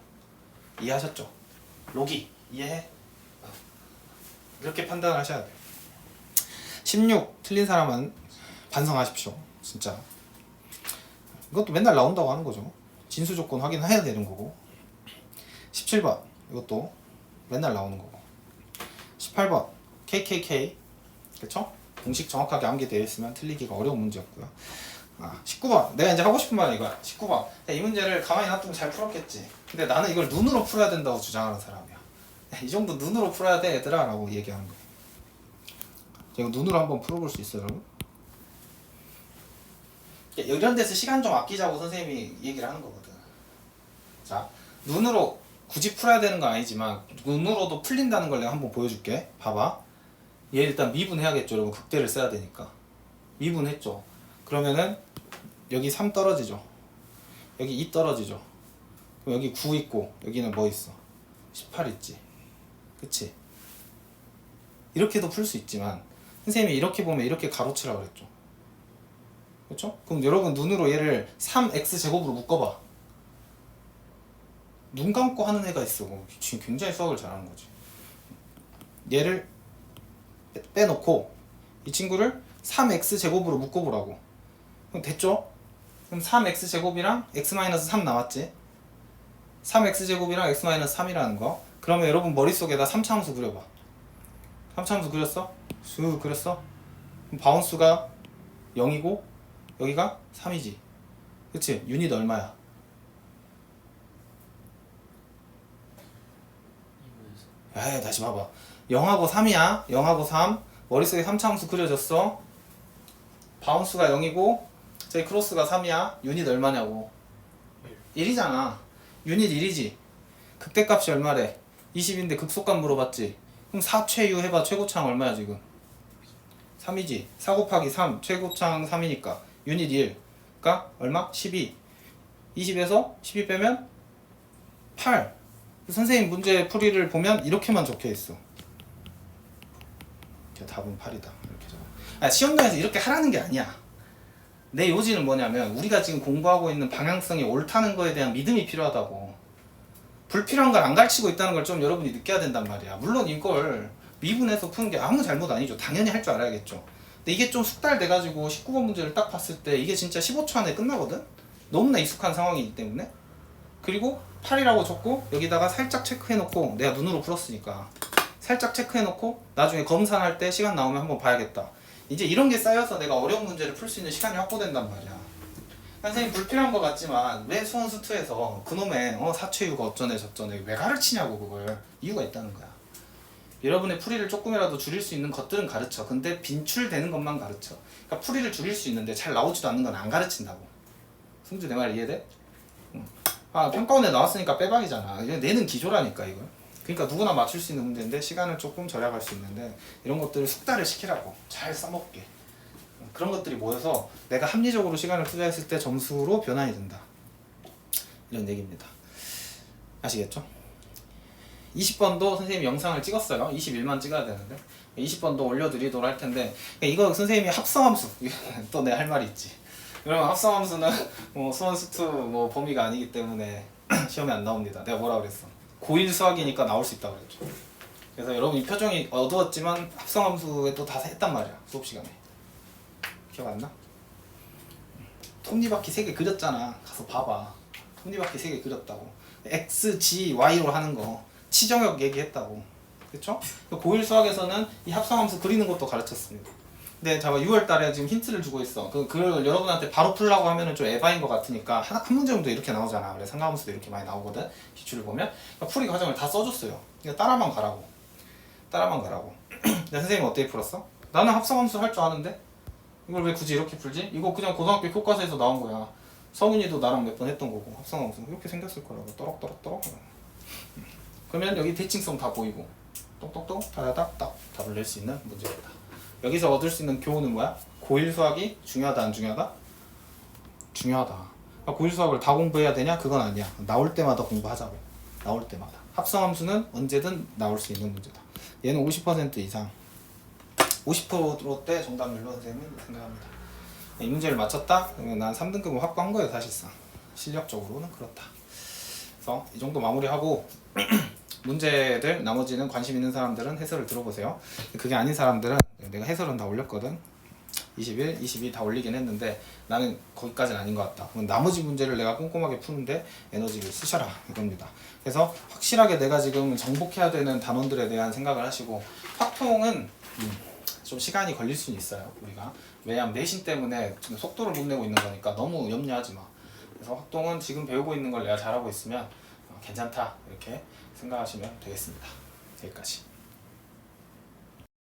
이해하셨죠? 로기 이해해? 이렇게 판단을 하셔야 돼요. 16 틀린 사람은 반성하십시오. 진짜 이것도 맨날 나온다고 하는 거죠. 진수 조건 확인해야 되는 거고. 17번 이것도 맨날 나오는 거고. 18번 KKK, 그쵸? 공식 정확하게 암기되어 있으면 틀리기가 어려운 문제였고요. 19번 내가 이제 하고 싶은 말은 이거야. 19번 이 문제를 가만히 놔두면 잘 풀었겠지. 근데 나는 이걸 눈으로 풀어야 된다고 주장하는 사람이야. 이 정도 눈으로 풀어야 돼 얘들아 라고 얘기하는 거야. 이거 눈으로 한번 풀어볼 수 있어요, 여러분? 이런 데서 시간 좀 아끼자고 선생님이 얘기를 하는 거거든. 자, 눈으로 굳이 풀어야 되는 건 아니지만 눈으로도 풀린다는 걸 내가 한번 보여줄게. 봐봐. 얘 일단 미분해야겠죠, 여러분. 극대를 써야 되니까. 미분했죠. 그러면은 여기 3 떨어지죠. 여기 2 떨어지죠. 그럼 여기 9 있고 여기는 뭐 있어? 18 있지. 그치? 이렇게도 풀 수 있지만 선생님이 이렇게 보면 이렇게 가로치라고 그랬죠. 그렇죠? 그럼 여러분 눈으로 얘를 3x 제곱으로 묶어봐. 눈 감고 하는 애가 있어. 지금 굉장히 수학을 잘하는 거지. 얘를 빼놓고 이 친구를 3x 제곱으로 묶어보라고. 그럼 됐죠? 그럼 3x 제곱이랑 x-3 나왔지? 3x 제곱이랑 x-3이라는 거. 그러면 여러분 머릿속에다 3차 함수 그려봐. 3차 함수 그렸어? 쑥 그렸어? 그럼 바운스가 0이고 여기가 3이지. 그치? 유닛 얼마야? 2분의 3. 에이 다시 봐봐. 0하고 3이야. 0하고 3. 머릿속에 3차 함수 그려졌어. 바운스가 0이고 저기 크로스가 3이야. 유닛 얼마냐고. 1이잖아. 유닛 1이지. 극대값이 얼마래? 20인데 극소값 물어봤지. 그럼 4 최유 해봐. 최고차항 얼마야 지금? 3이지. 4 곱하기 3 최고차항 3이니까 유닛 1. 그러니까 얼마? 12. 20에서 12 빼면 8. 선생님 문제 풀이를 보면 이렇게만 적혀있어. 답은 8이다. 이렇게 적어. 시험장에서 이렇게 하라는 게 아니야. 내 요지는 뭐냐면 우리가 지금 공부하고 있는 방향성이 옳다는 거에 대한 믿음이 필요하다고. 불필요한 걸 안 가르치고 있다는 걸 좀 여러분이 느껴야 된단 말이야. 물론 이걸 미분해서 푸는 게 아무 잘못 아니죠. 당연히 할 줄 알아야겠죠. 근데 이게 좀 숙달돼가지고 19번 문제를 딱 봤을 때 이게 진짜 15초 안에 끝나거든? 너무나 익숙한 상황이기 때문에. 그리고 8이라고 적고 여기다가 살짝 체크해놓고 내가 눈으로 풀었으니까 살짝 체크해놓고 나중에 검산할 때 시간 나오면 한번 봐야겠다. 이제 이런 게 쌓여서 내가 어려운 문제를 풀 수 있는 시간이 확보된단 말이야. 선생님 불필요한 것 같지만 왜 수원수투에서 그놈의 사채유가 어쩌네 저쩌네 왜 가르치냐고. 그걸 이유가 있다는 거야. 여러분의 풀이를 조금이라도 줄일 수 있는 것들은 가르쳐. 근데 빈출되는 것만 가르쳐. 그러니까 풀이를 줄일 수 있는데 잘 나오지도 않는 건 안 가르친다고. 승주 내 말 이해돼? 응. 평가원에 나왔으니까 빼박이잖아. 내는 기조라니까 이거. 그러니까 누구나 맞출 수 있는 문제인데 시간을 조금 절약할 수 있는데 이런 것들을 숙달을 시키라고. 잘 써먹게. 그런 것들이 모여서 내가 합리적으로 시간을 투자했을 때 점수로 변환이 된다. 이런 얘기입니다. 아시겠죠? 20번도 선생님이 영상을 찍었어요. 21만 찍어야 되는데 20번도 올려드리도록 할 텐데 이거 선생님이 합성함수 또 내 할 말이 있지. 그러면 합성함수는 수원수투 범위가 아니기 때문에 시험에 안 나옵니다. 내가 뭐라 그랬어? 고1 수학이니까 나올 수 있다고 그랬죠. 그래서 여러분 이 표정이 어두웠지만 합성함수에 또 다 했단 말이야. 수업 시간에. 기억 안 나? 톱니바퀴 3개 그렸잖아. 가서 봐봐. 톱니바퀴 3개 그렸다고. X, G, Y로 하는 거 치정역 얘기했다고. 그쵸? 고1 수학에서는 이 합성함수 그리는 것도 가르쳤습니다. 근데 제가 6월 달에 지금 힌트를 주고 있어. 그걸 여러분한테 바로 풀라고 하면은 좀 에바인 것 같으니까 한 문제 정도 이렇게 나오잖아. 그래 상가함수도 이렇게 많이 나오거든. 기출을 보면. 그러니까 풀이 과정을 다 써줬어요. 그러니까 따라만 가라고. 따라만 가라고. 근데 선생님 어떻게 풀었어? 나는 합성함수 할 줄 아는데? 이걸 왜 굳이 이렇게 풀지? 이거 그냥 고등학교 교과서에서 나온 거야. 성윤이도 나랑 몇 번 했던 거고. 합성함수 이렇게 생겼을 거라고. 또록또록또록. 그러면 여기 대칭성 다 보이고 똑똑똑 다다닥 딱 답을 낼 수 있는 문제였다. 여기서 얻을 수 있는 교훈은 뭐야? 고1 수학이 중요하다 안 중요하다? 중요하다. 고1 수학을 다 공부해야 되냐? 그건 아니야. 나올 때마다 공부하자고. 나올 때마다. 합성함수는 언제든 나올 수 있는 문제다. 얘는 50% 이상 50%대 정답률로 선생님은 생각합니다. 이 문제를 맞췄다? 그러면 난 3등급을 확보한 거예요. 사실상 실력적으로는 그렇다. 그래서 이 정도 마무리하고 문제들 나머지는 관심 있는 사람들은 해설을 들어보세요. 그게 아닌 사람들은 내가 해설은 다 올렸거든. 21, 22 다 올리긴 했는데 나는 거기까지는 아닌 것 같다. 그럼 나머지 문제를 내가 꼼꼼하게 푸는데 에너지를 쓰셔라 이겁니다. 그래서 확실하게 내가 지금 정복해야 되는 단원들에 대한 생각을 하시고 확통은 좀 시간이 걸릴 수는 있어요. 우리가 왜냐하면 내신 때문에 지금 속도를 못 내고 있는 거니까 너무 염려하지 마. 그래서 확통은 지금 배우고 있는 걸 내가 잘하고 있으면 괜찮다 이렇게 생각하시면 되겠습니다. 여기까지.